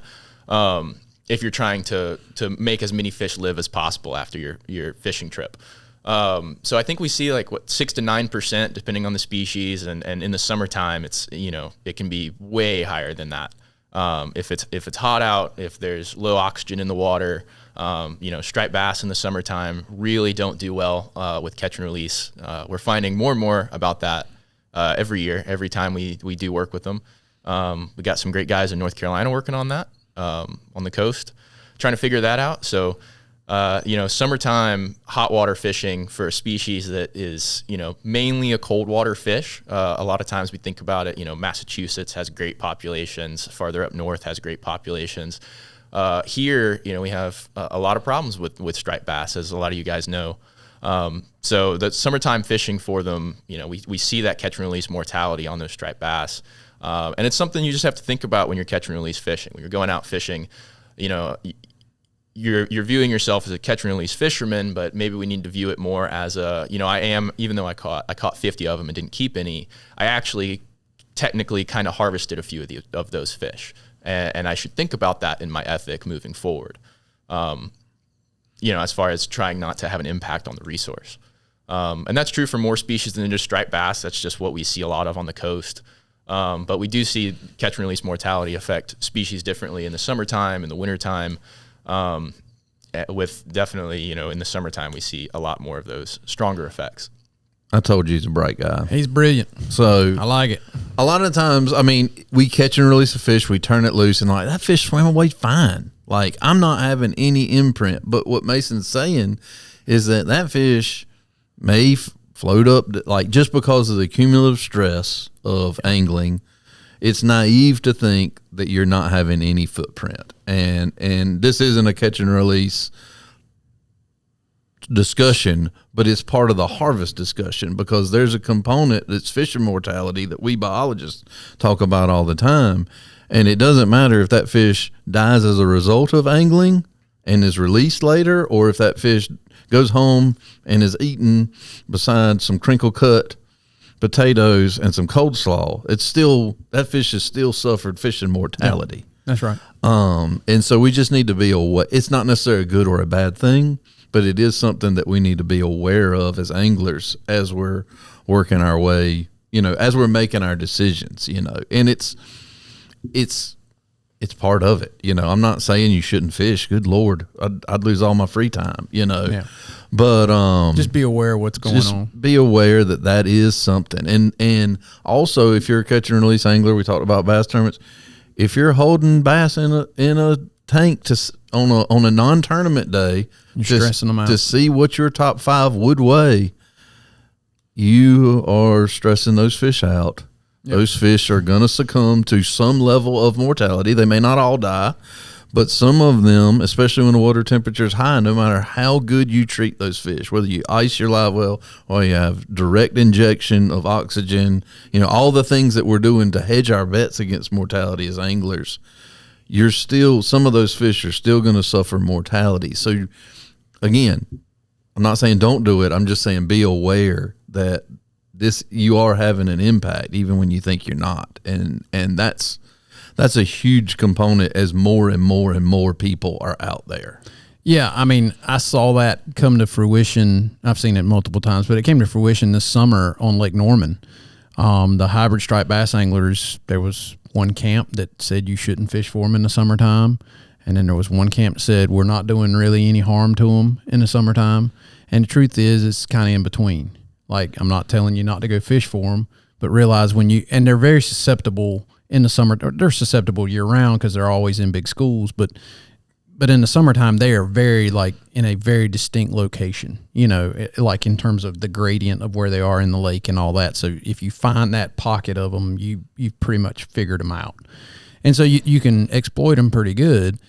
Speaker 3: If you're trying to make as many fish live as possible after your fishing trip. So I think we see like 6 to 9% depending on the species, and in the summertime it's, you know, it can be way higher than that. If it's hot out, if there's low oxygen in the water, you know, striped bass in the summertime really don't do well with catch and release. We're finding more and more about that. Every year, every time we do work with them. We got some great guys in North Carolina working on that, on the coast, trying to figure that out. So, you know, summertime hot water fishing for a species that is, you know, mainly a cold water fish. A lot of times we think about it, you know, Massachusetts has great populations, farther up north has great populations. Here, you know, we have a lot of problems with striped bass, as a lot of you guys know. So the summertime fishing for them, you know, we see that catch and release mortality on those striped bass. And it's something you just have to think about when you're catch and release fishing. When you're going out fishing, you know, you're viewing yourself as a catch and release fisherman, but maybe we need to view it more as a, you know, even though I caught 50 of them and didn't keep any, I actually technically kind of harvested a few of those fish. And I should think about that in my ethic moving forward. You know, as far as trying not to have an impact on the resource. And that's true for more species than just striped bass. That's just what we see a lot of on the coast. But we do see catch and release mortality affect species differently in the summertime, in the wintertime. And with definitely, you know, in the summertime, we see a lot more of those stronger effects.
Speaker 1: I told you he's a bright guy.
Speaker 2: He's brilliant.
Speaker 1: So
Speaker 2: I like it.
Speaker 1: A lot of times, I mean, we catch and release a fish, we turn it loose, and like that fish swam away fine. Like I'm not having any imprint. But what Mason's saying is that fish may float up, like just because of the cumulative stress of angling. It's naive to think that you're not having any footprint. And this isn't a catch and release discussion, but it's part of the harvest discussion, because there's a component that's fishing mortality that we biologists talk about all the time. And it doesn't matter if that fish dies as a result of angling and is released later, or if that fish goes home and is eaten beside some crinkle cut potatoes and some coleslaw. It's still, that fish has still suffered fishing mortality.
Speaker 2: Yeah, that's right.
Speaker 1: And so we just need to be aware. It's not necessarily a good or a bad thing, but it is something that we need to be aware of as anglers as we're working our way, you know, as we're making our decisions, you know. And it's part of it, you know. I'm not saying you shouldn't fish. Good Lord, I'd lose all my free time, you know.
Speaker 2: Yeah.
Speaker 1: But
Speaker 2: just be aware of what's going on.
Speaker 1: Be aware that is something. And also, if you're a catch and release angler, we talked about bass tournaments. If you're holding bass in a tank on a non-tournament day,
Speaker 2: you're stressing them out
Speaker 1: to see what your top 5 would weigh, you are stressing those fish out. Yep. Those fish are going to succumb to some level of mortality. They may not all die, but some of them, especially when the water temperature is high, no matter how good you treat those fish, whether you ice your live well or you have direct injection of oxygen, you know, all the things that we're doing to hedge our bets against mortality as anglers, some of those fish are still going to suffer mortality. So again, I'm not saying don't do it. I'm just saying be aware that you are having an impact even when you think you're not. And that's a huge component as more and more and more people are out there.
Speaker 2: Yeah, I mean, I saw that come to fruition. I've seen it multiple times, but it came to fruition this summer on Lake Norman. The hybrid striped bass anglers, there was one camp that said you shouldn't fish for them in the summertime. And then there was one camp that said we're not doing really any harm to them in the summertime. And the truth is, it's kind of in between. Like, I'm not telling you not to go fish for them, but realize and they're very susceptible in the summer. They're susceptible year round because they're always in big schools, but in the summertime, they are very, like, in a very distinct location, you know, like in terms of the gradient of where they are in the lake and all that. So if you find that pocket of them, you've pretty much figured them out. And so you can exploit them pretty good.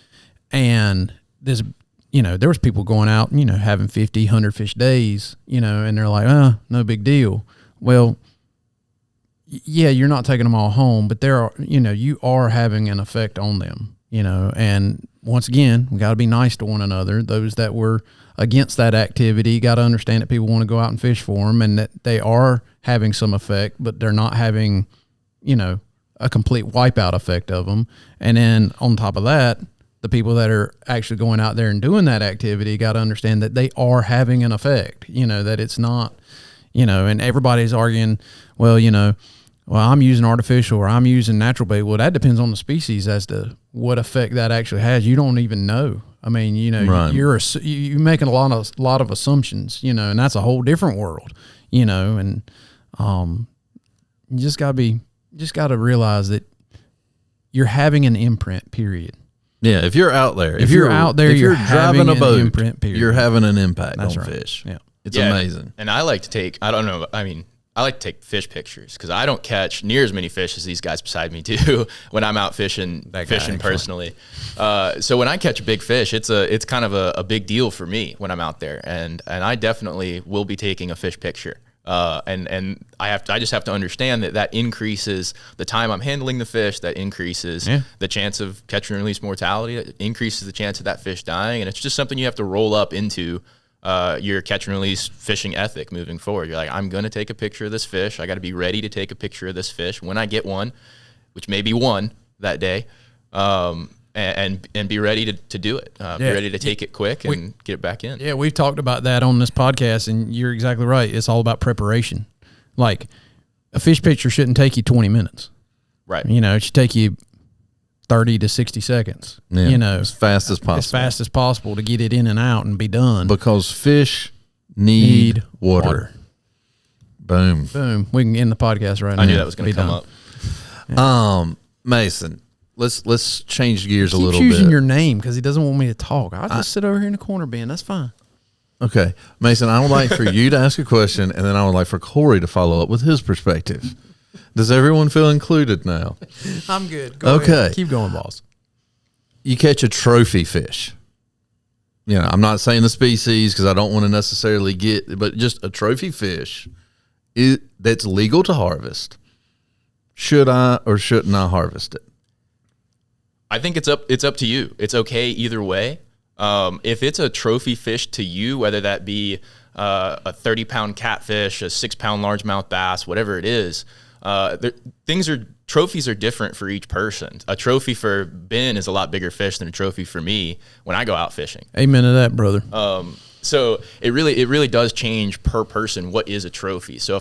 Speaker 2: And there's, you know, there was people going out, you know, having 50, 100 fish days, you know, and they're like, no big deal. Well, yeah, you're not taking them all home, but you are having an effect on them, you know. And once again, we got to be nice to one another. Those that were against that activity got to understand that people want to go out and fish for them, and that they are having some effect, but they're not having, you know, a complete wipeout effect of them. And then on top of that, the people that are actually going out there and doing that activity got to understand that they are having an effect, you know, that it's not, you know. And everybody's arguing, well, you know, I'm using artificial or I'm using natural bait. Well, that depends on the species as to what effect that actually has. You don't even know. I mean, you know, right. You're making a lot of assumptions, you know, and that's a whole different world, you know. And you just got to realize that you're having an imprint, period.
Speaker 1: Yeah, if you're out there,
Speaker 2: if you're out there, you're
Speaker 1: driving a boat,
Speaker 2: imprint, period.
Speaker 1: You're having an impact
Speaker 2: That's
Speaker 1: on
Speaker 2: right.
Speaker 1: fish.
Speaker 2: Yeah,
Speaker 1: it's amazing.
Speaker 3: And I like to take, I like to take fish pictures because I don't catch near as many fish as these guys beside me do when I'm out fishing personally. So when I catch a big fish, it's kind of a big deal for me when I'm out there, and I definitely will be taking a fish picture. And I just have to understand that increases the time I'm handling the fish, that increases the chance of catch and release mortality, that increases the chance of that fish dying, and it's just something you have to roll up into your catch and release fishing ethic moving forward. You're like, I'm going to take a picture of this fish. I got to be ready to take a picture of this fish when I get one, which may be one that day, and be ready to do it. Be ready to take it quick and get it back in.
Speaker 2: Yeah, we've talked about that on this podcast, and you're exactly right. It's all about preparation. Like, a fish picture shouldn't take you 20 minutes.
Speaker 3: Right.
Speaker 2: You know, it should take you 30 to 60 seconds.
Speaker 1: Yeah,
Speaker 2: You know,
Speaker 1: as fast as possible.
Speaker 2: as fast as possible to get it in and out and be done.
Speaker 1: Because fish need water. Boom.
Speaker 2: Boom. We can end the podcast right now.
Speaker 3: I knew that was going to come up.
Speaker 1: Mason, let's change gears a
Speaker 2: Keep
Speaker 1: little
Speaker 2: using
Speaker 1: bit.
Speaker 2: your name because he doesn't want me to talk. I'll just sit over here in the corner, Ben. That's fine.
Speaker 1: Okay, Mason, I would like for you to ask a question, and then I would like for Corey to follow up with his perspective. Does everyone feel included now?
Speaker 2: I'm good. Go
Speaker 1: Okay.
Speaker 2: ahead. Keep going, boss.
Speaker 1: You catch a trophy fish. You know, I'm not saying the species because I don't want to necessarily but just a trophy fish that's legal to harvest. Should I or shouldn't I harvest it?
Speaker 3: I think it's up to you. It's okay either way. If it's a trophy fish to you, whether that be a 30-pound catfish, a 6-pound largemouth bass, whatever it is, trophies are different for each person. A trophy for Ben is a lot bigger fish than a trophy for me when I go out fishing.
Speaker 2: Amen to that, brother.
Speaker 3: So it really does change per person what is a trophy. So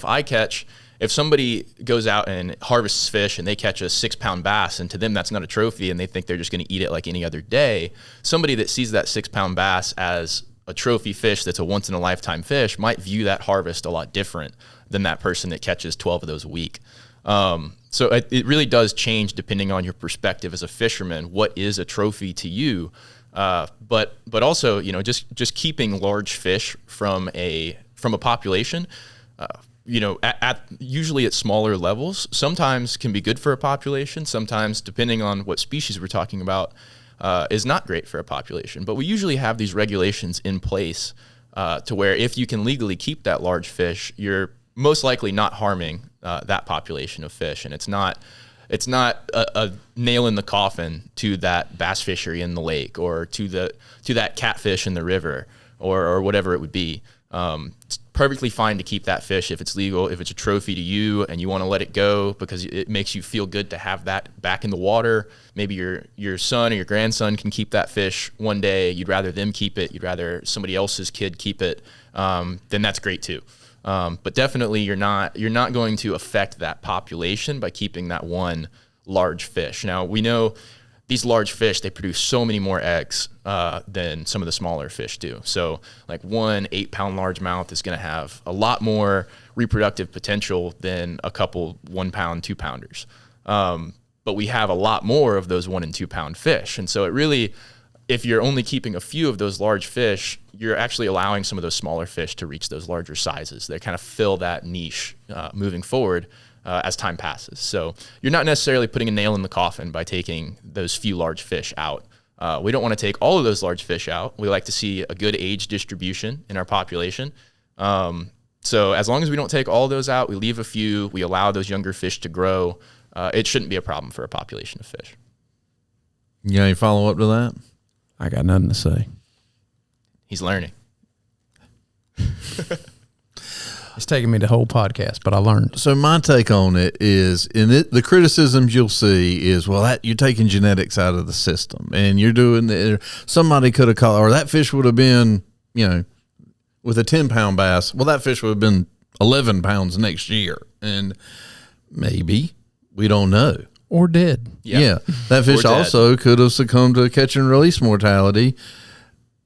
Speaker 3: if somebody goes out and harvests fish and they catch a 6-pound bass, and to them that's not a trophy and they think they're just going to eat it like any other day, somebody that sees that 6-pound bass as a trophy fish that's a once in a lifetime fish might view that harvest a lot different than that person that catches 12 of those a week. So it really does change depending on your perspective as a fisherman. What is a trophy to you? But also, you know, just keeping large fish from a population, you know, usually at smaller levels, sometimes can be good for a population. Sometimes, depending on what species we're talking about, is not great for a population. But we usually have these regulations in place to where if you can legally keep that large fish, you're most likely not harming that population of fish, and it's not a nail in the coffin to that bass fishery in the lake or to that catfish in the river or whatever it would be. It's perfectly fine to keep that fish if it's legal, if it's a trophy to you and you want to let it go because it makes you feel good to have that back in the water. Maybe your son or your grandson can keep that fish one day. You'd rather them keep it. You'd rather somebody else's kid keep it. Then that's great too. But definitely you're not going to affect that population by keeping that one large fish. Now, we know these large fish, they produce so many more eggs than some of the smaller fish do. So like 1 8-pound largemouth is going to have a lot more reproductive potential than a couple 1-pound, 2-pounders. But we have a lot more of those 1 and 2-pound fish. And so it really, if you're only keeping a few of those large fish, you're actually allowing some of those smaller fish to reach those larger sizes. They kind of fill that niche moving forward as time passes. So you're not necessarily putting a nail in the coffin by taking those few large fish out. We don't want to take all of those large fish out. We like to see a good age distribution in our population. So as long as we don't take all of those out, we leave a few, we allow those younger fish to grow, it shouldn't be a problem for a population of fish.
Speaker 1: You got any follow up to that?
Speaker 2: I got nothing to say.
Speaker 3: He's learning.
Speaker 2: It's taken me the whole podcast, but I learned.
Speaker 1: So my take on it is, the criticisms you'll see is, well, you're taking genetics out of the system, and you're doing somebody could have called, or that fish would have been, you know, with a 10-pound bass. Well, that fish would have been 11 pounds next year, and maybe we don't know.
Speaker 2: Or dead.
Speaker 1: Yeah. That fish also could have succumbed to catch and release mortality,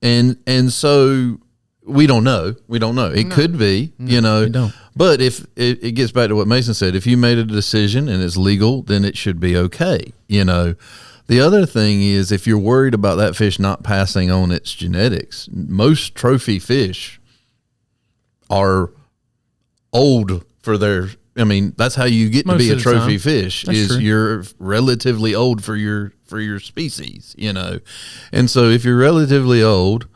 Speaker 1: and so. We don't know. It could be, you know.
Speaker 2: We don't.
Speaker 1: But if it gets back to what Mason said, if you made a decision and it's legal, then it should be okay, you know. The other thing is, if you're worried about that fish not passing on its genetics, most trophy fish are old for their. I mean, that's how you get to be a trophy fish. That's true. You're relatively old for your species, you know. And so if you're relatively old,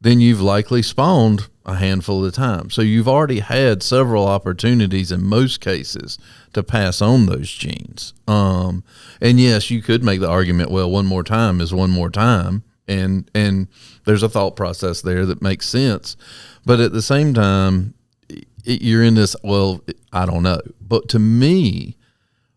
Speaker 1: then you've likely spawned a handful of times. So you've already had several opportunities in most cases to pass on those genes. And yes, you could make the argument, well, one more time is one more time. And there's a thought process there that makes sense. But at the same time, you're in this, well, I don't know. But to me,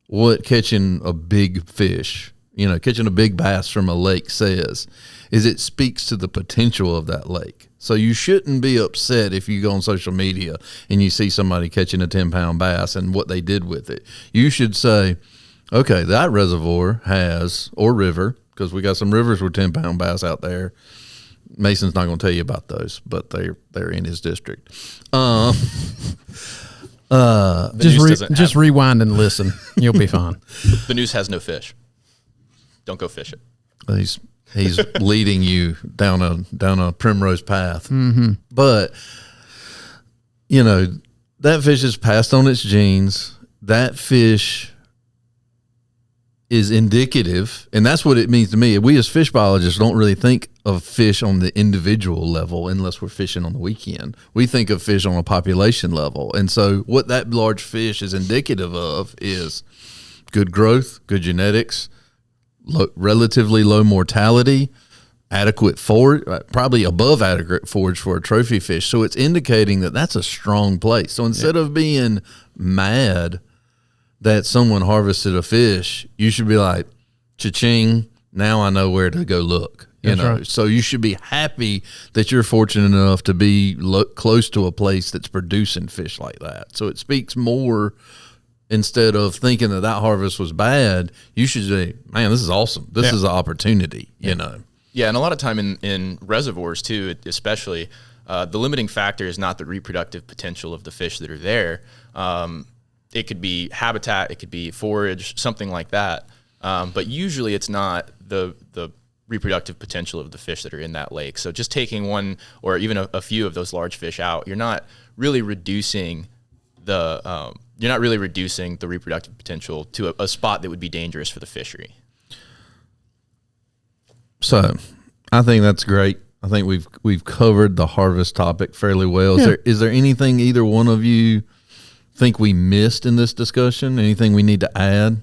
Speaker 1: what catching a big fish, you know, catching a big bass from a lake says is it speaks to the potential of that lake. So you shouldn't be upset if you go on social media and you see somebody catching a 10-pound bass and what they did with it. You should say, Okay, that reservoir has, or river, because we got some rivers with 10-pound bass out there. Mason's not going to tell you about those, but they're in his district.
Speaker 2: Just rewind and listen. You'll be fine.
Speaker 3: The news has no fish. Don't go fish it.
Speaker 1: He's leading you down a primrose path.
Speaker 2: Mm-hmm.
Speaker 1: But that fish has passed on its genes. That fish is indicative, and that's what it means to me. We as fish biologists don't really think of fish on the individual level unless we're fishing on the weekend. We think of fish on a population level. And so what that large fish is indicative of is good growth, good genetics, relatively low mortality, adequate forage, probably above adequate forage for a trophy fish. So it's indicating that that's a strong place. So instead of being mad that someone harvested a fish, you should be like, cha-ching, now I know where to go look.
Speaker 2: Right.
Speaker 1: So you should be happy that you're fortunate enough to be close to a place that's producing fish like that. So it speaks more, instead of thinking that harvest was bad, you should say, man, this is awesome. This is an opportunity,
Speaker 3: Yeah, and a lot of time in reservoirs too, especially, the limiting factor is not the reproductive potential of the fish that are there. It could be habitat, it could be forage, something like that. But usually it's not the reproductive potential of the fish that are in that lake. So just taking one or even a few of those large fish out, you're not really reducing the reproductive potential to a spot that would be dangerous for the fishery.
Speaker 1: So I think that's great. I think we've covered the harvest topic fairly well. Is there anything either one of you think we missed in this discussion? Anything we need to add?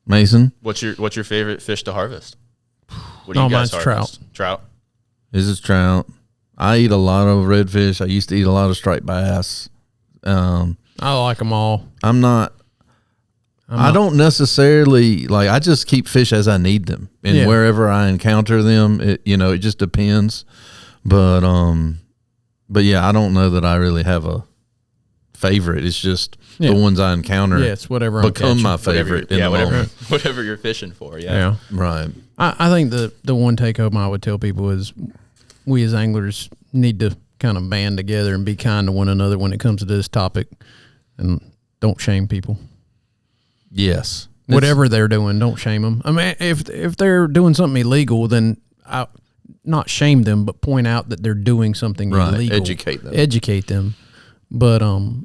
Speaker 1: Mason?
Speaker 3: What's your favorite fish to harvest? What do you
Speaker 2: mine's
Speaker 3: guys harvest?
Speaker 2: trout.
Speaker 1: This is trout. I eat a lot of redfish. I used to eat a lot of striped bass.
Speaker 2: I like them all.
Speaker 1: I don't necessarily I just keep fish as I need them, and wherever I encounter them, it just depends. But yeah, I don't know that I really have a favorite. It's just the ones I encounter.
Speaker 2: Yeah, it's whatever
Speaker 1: become my favorite.
Speaker 3: Whatever you're fishing for.
Speaker 2: Yeah.
Speaker 1: Right.
Speaker 2: I think the one take home I would tell people is we as anglers need to kind of band together and be kind to one another when it comes to this topic, and don't shame people.
Speaker 1: Yes.
Speaker 2: Whatever they're doing, don't shame them. I mean, if they're doing something illegal, then not shame them, but point out that they're doing something illegal. Educate them. But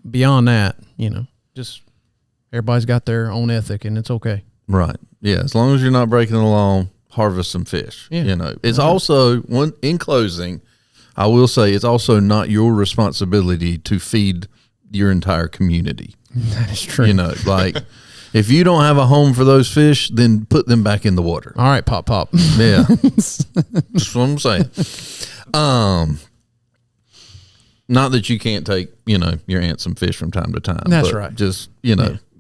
Speaker 2: beyond that, just everybody's got their own ethic, and it's okay.
Speaker 1: Right. Yeah. As long as you're not breaking the law, harvest some fish.
Speaker 2: Yeah.
Speaker 1: It's also in closing, I will say it's also not your responsibility to feed your entire community.
Speaker 2: That is true.
Speaker 1: If you don't have a home for those fish, then put them back in the water.
Speaker 2: All right, pop.
Speaker 1: Yeah. That's what I'm saying. Not that you can't take, your aunt some fish from time to time.
Speaker 2: That's
Speaker 1: but
Speaker 2: right.
Speaker 1: Just,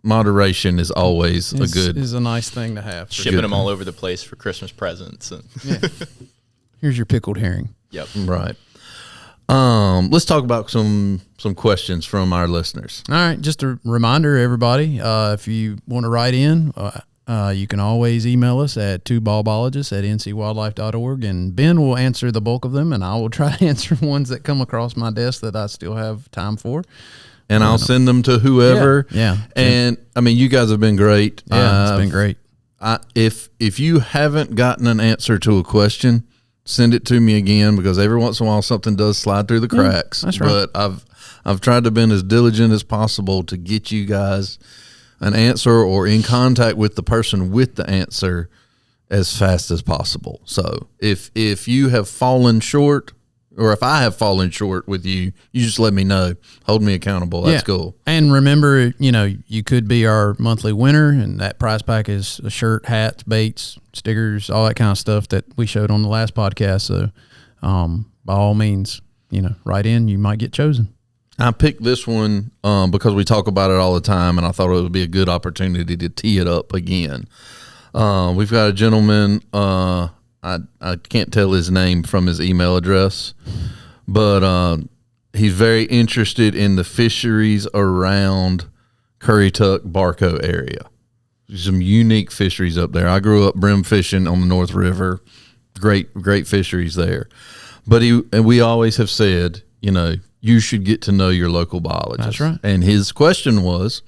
Speaker 1: moderation is always
Speaker 2: is a nice thing to have.
Speaker 3: Shipping them all over the place for Christmas presents. And
Speaker 2: Here's your pickled herring.
Speaker 3: Yep.
Speaker 1: Right. Let's talk about some questions from our listeners.
Speaker 2: All right. Just a reminder, everybody, if you want to write in, you can always email us at twobaldbiologists@ncwildlife.org, and Ben will answer the bulk of them, and I will try to answer ones that come across my desk that I still have time for.
Speaker 1: And I'll send them to whoever.
Speaker 2: Yeah.
Speaker 1: And I mean, you guys have been great.
Speaker 2: Yeah, it's been great.
Speaker 1: If you haven't gotten an answer to a question, send it to me again, because every once in a while something does slide through the cracks.
Speaker 2: That's right.
Speaker 1: But I've tried to be as diligent as possible to get you guys an answer or in contact with the person with the answer as fast as possible. So if you have fallen short, or if I have fallen short with you, you just let me know. Hold me accountable. That's cool.
Speaker 2: And remember, you could be our monthly winner, and that prize pack is a shirt, hats, baits, stickers, all that kind of stuff that we showed on the last podcast. So by all means, write in. You might get chosen.
Speaker 1: I picked this one because we talk about it all the time, and I thought it would be a good opportunity to tee it up again. We've got a gentleman, I can't tell his name from his email address, but he's very interested in the fisheries around Currituck, Barco area. some unique fisheries up there. I grew up brim fishing on the North River. Great fisheries there. But we always have said, you should get to know your local biologist.
Speaker 2: That's right.
Speaker 1: And his question was,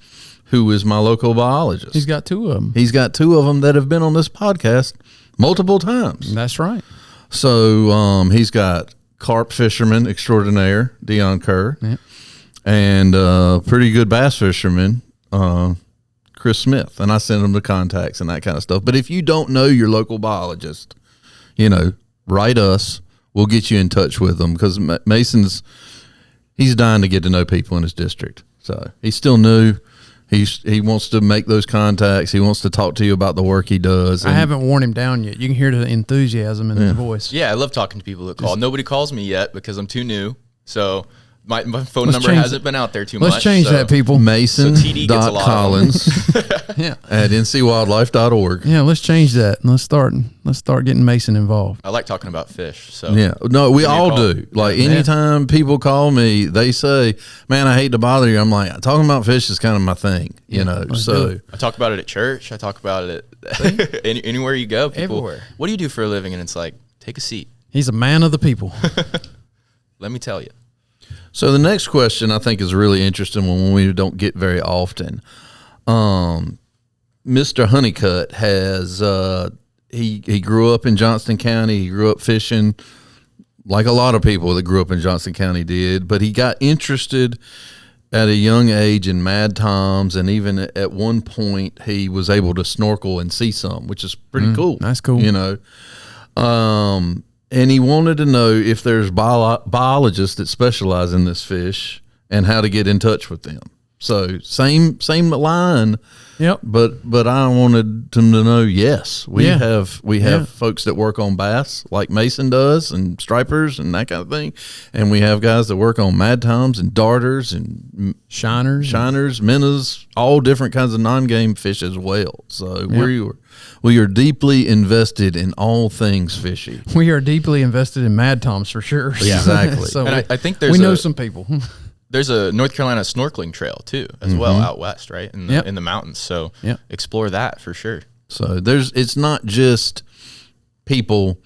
Speaker 1: who is my local biologist?
Speaker 2: He's got two of them.
Speaker 1: He's got two of them that have been on this podcast multiple times.
Speaker 2: That's right.
Speaker 1: So he's got carp fisherman extraordinaire, Dion Kerr, and pretty good bass fisherman, Chris Smith. And I send him the contacts and that kind of stuff. But if you don't know your local biologist, write us. We'll get you in touch with them, because he's dying to get to know people in his district. So he's still new. He wants to make those contacts. He wants to talk to you about the work he does.
Speaker 2: I haven't worn him down yet. You can hear the enthusiasm in his voice.
Speaker 3: Yeah, I love talking to people that call. Nobody calls me yet because I'm too new. So my phone number hasn't been out there too much.
Speaker 2: Let's change that, people.
Speaker 1: Mason.Collins at ncwildlife.org.
Speaker 2: Yeah, let's change that. And let's start getting Mason involved.
Speaker 3: I like talking about fish. So
Speaker 1: no, we all do. Like anytime people call me, they say, "Man, I hate to bother you." I'm like, talking about fish is kind of my thing, So
Speaker 3: I talk about it at church. I talk about it anywhere you go. People,
Speaker 2: everywhere.
Speaker 3: What do you do for a living? And it's like, take a seat.
Speaker 2: He's a man of the people.
Speaker 3: Let me tell you.
Speaker 1: So the next question I think is a really interesting one we don't get very often. Mr. Honeycutt has he grew up in Johnston County. He grew up fishing like a lot of people that grew up in Johnston County did, but he got interested at a young age in mad toms, and even at one point he was able to snorkel and see some, which is pretty cool.
Speaker 2: That's cool.
Speaker 1: And he wanted to know if there's biologists that specialize in this fish and how to get in touch with them. So same line.
Speaker 2: Yep.
Speaker 1: But I wanted them to know, yes, we have folks that work on bass like Mason does, and stripers and that kind of thing. And we have guys that work on mad toms and darters and shiners, minnows, all different kinds of non-game fish as well. So we are deeply invested in all things fishy.
Speaker 2: We are deeply invested in mad toms for sure.
Speaker 1: Exactly.
Speaker 2: So
Speaker 3: and I think
Speaker 2: we know some people.
Speaker 3: There's a North Carolina snorkeling trail too, as well, out west, right in the mountains. So explore that for sure.
Speaker 1: So it's not just people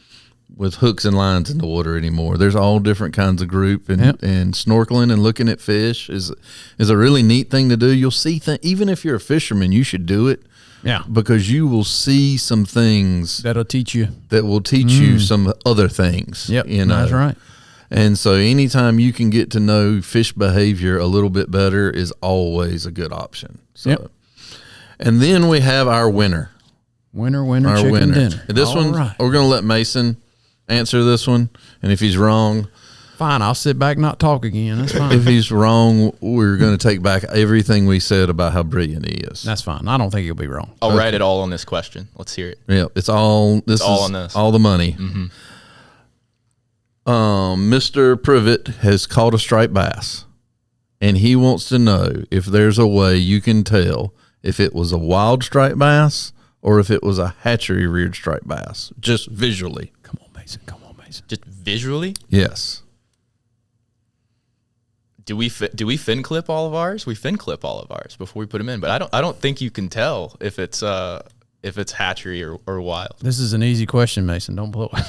Speaker 1: with hooks and lines in the water anymore. There's all different kinds of group, and snorkeling and looking at fish is a really neat thing to do. You'll see even if you're a fisherman, you should do it.
Speaker 2: Yeah,
Speaker 1: because you will see some things
Speaker 2: that'll teach you.
Speaker 1: That will teach you some other things.
Speaker 2: Yep, that's right.
Speaker 1: And so anytime you can get to know fish behavior a little bit better is always a good option. So, and then we have our winner.
Speaker 2: Winner, chicken dinner.
Speaker 1: This
Speaker 2: all
Speaker 1: one,
Speaker 2: right.
Speaker 1: We're going to let Mason answer this one. And if he's wrong,
Speaker 2: fine, I'll sit back and not talk again. That's fine.
Speaker 1: If he's wrong, we're going to take back everything we said about how brilliant he is.
Speaker 2: That's fine. I don't think he'll be wrong.
Speaker 3: I'll write it all on this question. Let's hear it.
Speaker 1: Yeah, it's all on this. All the money.
Speaker 3: Mm-hmm.
Speaker 1: Mr. Privet has caught a striped bass, and he wants to know if there's a way you can tell if it was a wild striped bass or if it was a hatchery reared striped bass, just visually.
Speaker 2: Come on, Mason.
Speaker 3: Just visually?
Speaker 1: Yes.
Speaker 3: Do we fin clip all of ours? We fin clip all of ours before we put them in, but I don't think you can tell if it's hatchery or wild.
Speaker 2: This is an easy question, Mason. Don't blow it.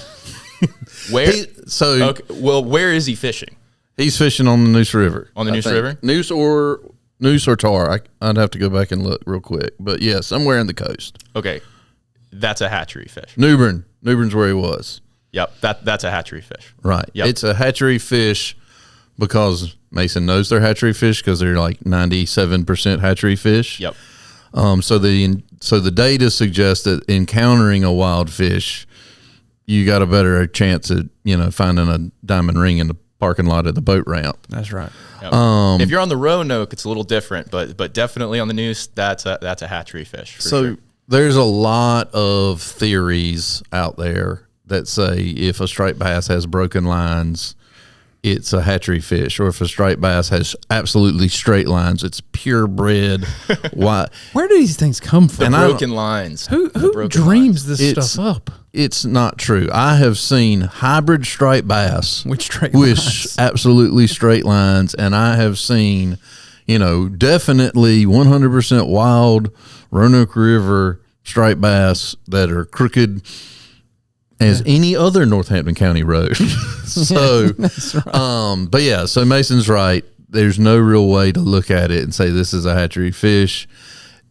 Speaker 3: Where is he fishing?
Speaker 1: He's fishing on the Neuse River.
Speaker 3: On the Neuse River?
Speaker 1: Neuse or tar. I'd have to go back and look real quick. But yeah, somewhere in the coast.
Speaker 3: Okay. That's a hatchery fish.
Speaker 1: New Bern's where he was.
Speaker 3: Yep. That's a hatchery fish.
Speaker 1: Right.
Speaker 3: Yep.
Speaker 1: It's a hatchery fish because Mason knows they're hatchery fish because they're like 97% hatchery fish.
Speaker 3: Yep.
Speaker 1: So the data suggests that encountering a wild fish, you got a better chance at finding a diamond ring in the parking lot of the boat ramp.
Speaker 2: That's right.
Speaker 3: Yep. If you're on the Roanoke, it's a little different, but definitely on the Neuse, that's a hatchery fish. For sure.
Speaker 1: There's a lot of theories out there that say if a striped bass has broken lines, it's a hatchery fish, or if a striped bass has absolutely straight lines, it's purebred. Why?
Speaker 2: Where do these things come from?
Speaker 3: Broken lines.
Speaker 2: Who dreams this stuff up?
Speaker 1: It's not true. I have seen hybrid striped bass
Speaker 2: with
Speaker 1: absolutely straight lines, and I have seen definitely 100% wild Roanoke River striped bass that are crooked as any other Northampton County road. So,
Speaker 2: That's right.
Speaker 1: but yeah, so Mason's right. There's no real way to look at it and say this is a hatchery fish,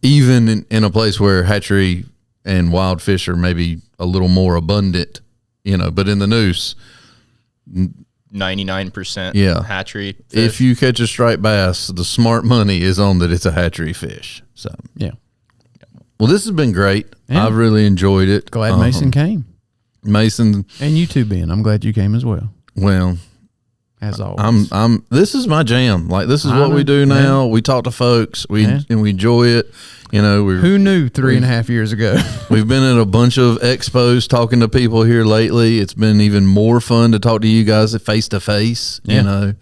Speaker 1: even in a place where hatchery and wild fish are maybe a little more abundant, but in the noose,
Speaker 3: 99% hatchery fish.
Speaker 1: If you catch a striped bass, the smart money is on that it's a hatchery fish. So,
Speaker 2: Yeah.
Speaker 1: well, this has been great.
Speaker 2: Yeah.
Speaker 1: I've really enjoyed it.
Speaker 2: Glad Mason came.
Speaker 1: Mason,
Speaker 2: And you too, Ben. I'm glad you came as well.
Speaker 1: well,
Speaker 2: As always.
Speaker 1: this is my jam. Like, this is
Speaker 2: I
Speaker 1: what we
Speaker 2: know,
Speaker 1: do now.
Speaker 2: yeah.
Speaker 1: We talk to folks,
Speaker 2: Yeah.
Speaker 1: and we enjoy it.
Speaker 2: Who knew 3.5 years ago?
Speaker 1: We've been at a bunch of expos talking to people here lately. It's been even more fun to talk to you guys face to face.
Speaker 2: Yeah.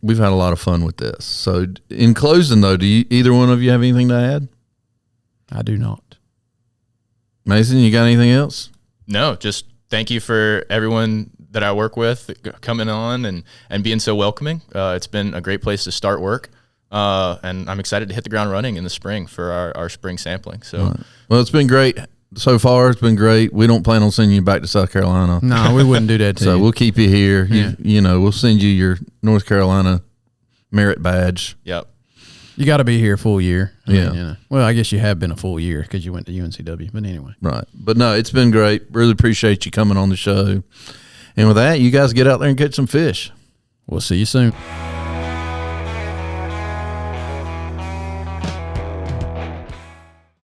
Speaker 1: We've had a lot of fun with this. So, in closing, though, do either one of you have anything to add?
Speaker 2: I do not.
Speaker 1: Mason, you got anything else?
Speaker 3: No, just thank you for everyone that I work with coming on and being so welcoming. It's been a great place to start work. And I'm excited to hit the ground running in the spring for our spring sampling. So,
Speaker 1: Right. Well, it's been great so far. It's been great. We don't plan on sending you back to South Carolina.
Speaker 2: No, we wouldn't do that to
Speaker 1: So
Speaker 2: you.
Speaker 1: we'll keep you here.
Speaker 2: Yeah.
Speaker 1: We'll send you your North Carolina merit badge.
Speaker 3: yep.
Speaker 2: You got to be here a full year. I
Speaker 1: Yeah.
Speaker 2: mean, Well, I guess you have been a full year because you went to UNCW. But anyway.
Speaker 1: Right. But no, it's been great. Really appreciate you coming on the show. And with that, you guys get out there and catch some fish.
Speaker 2: We'll see you soon.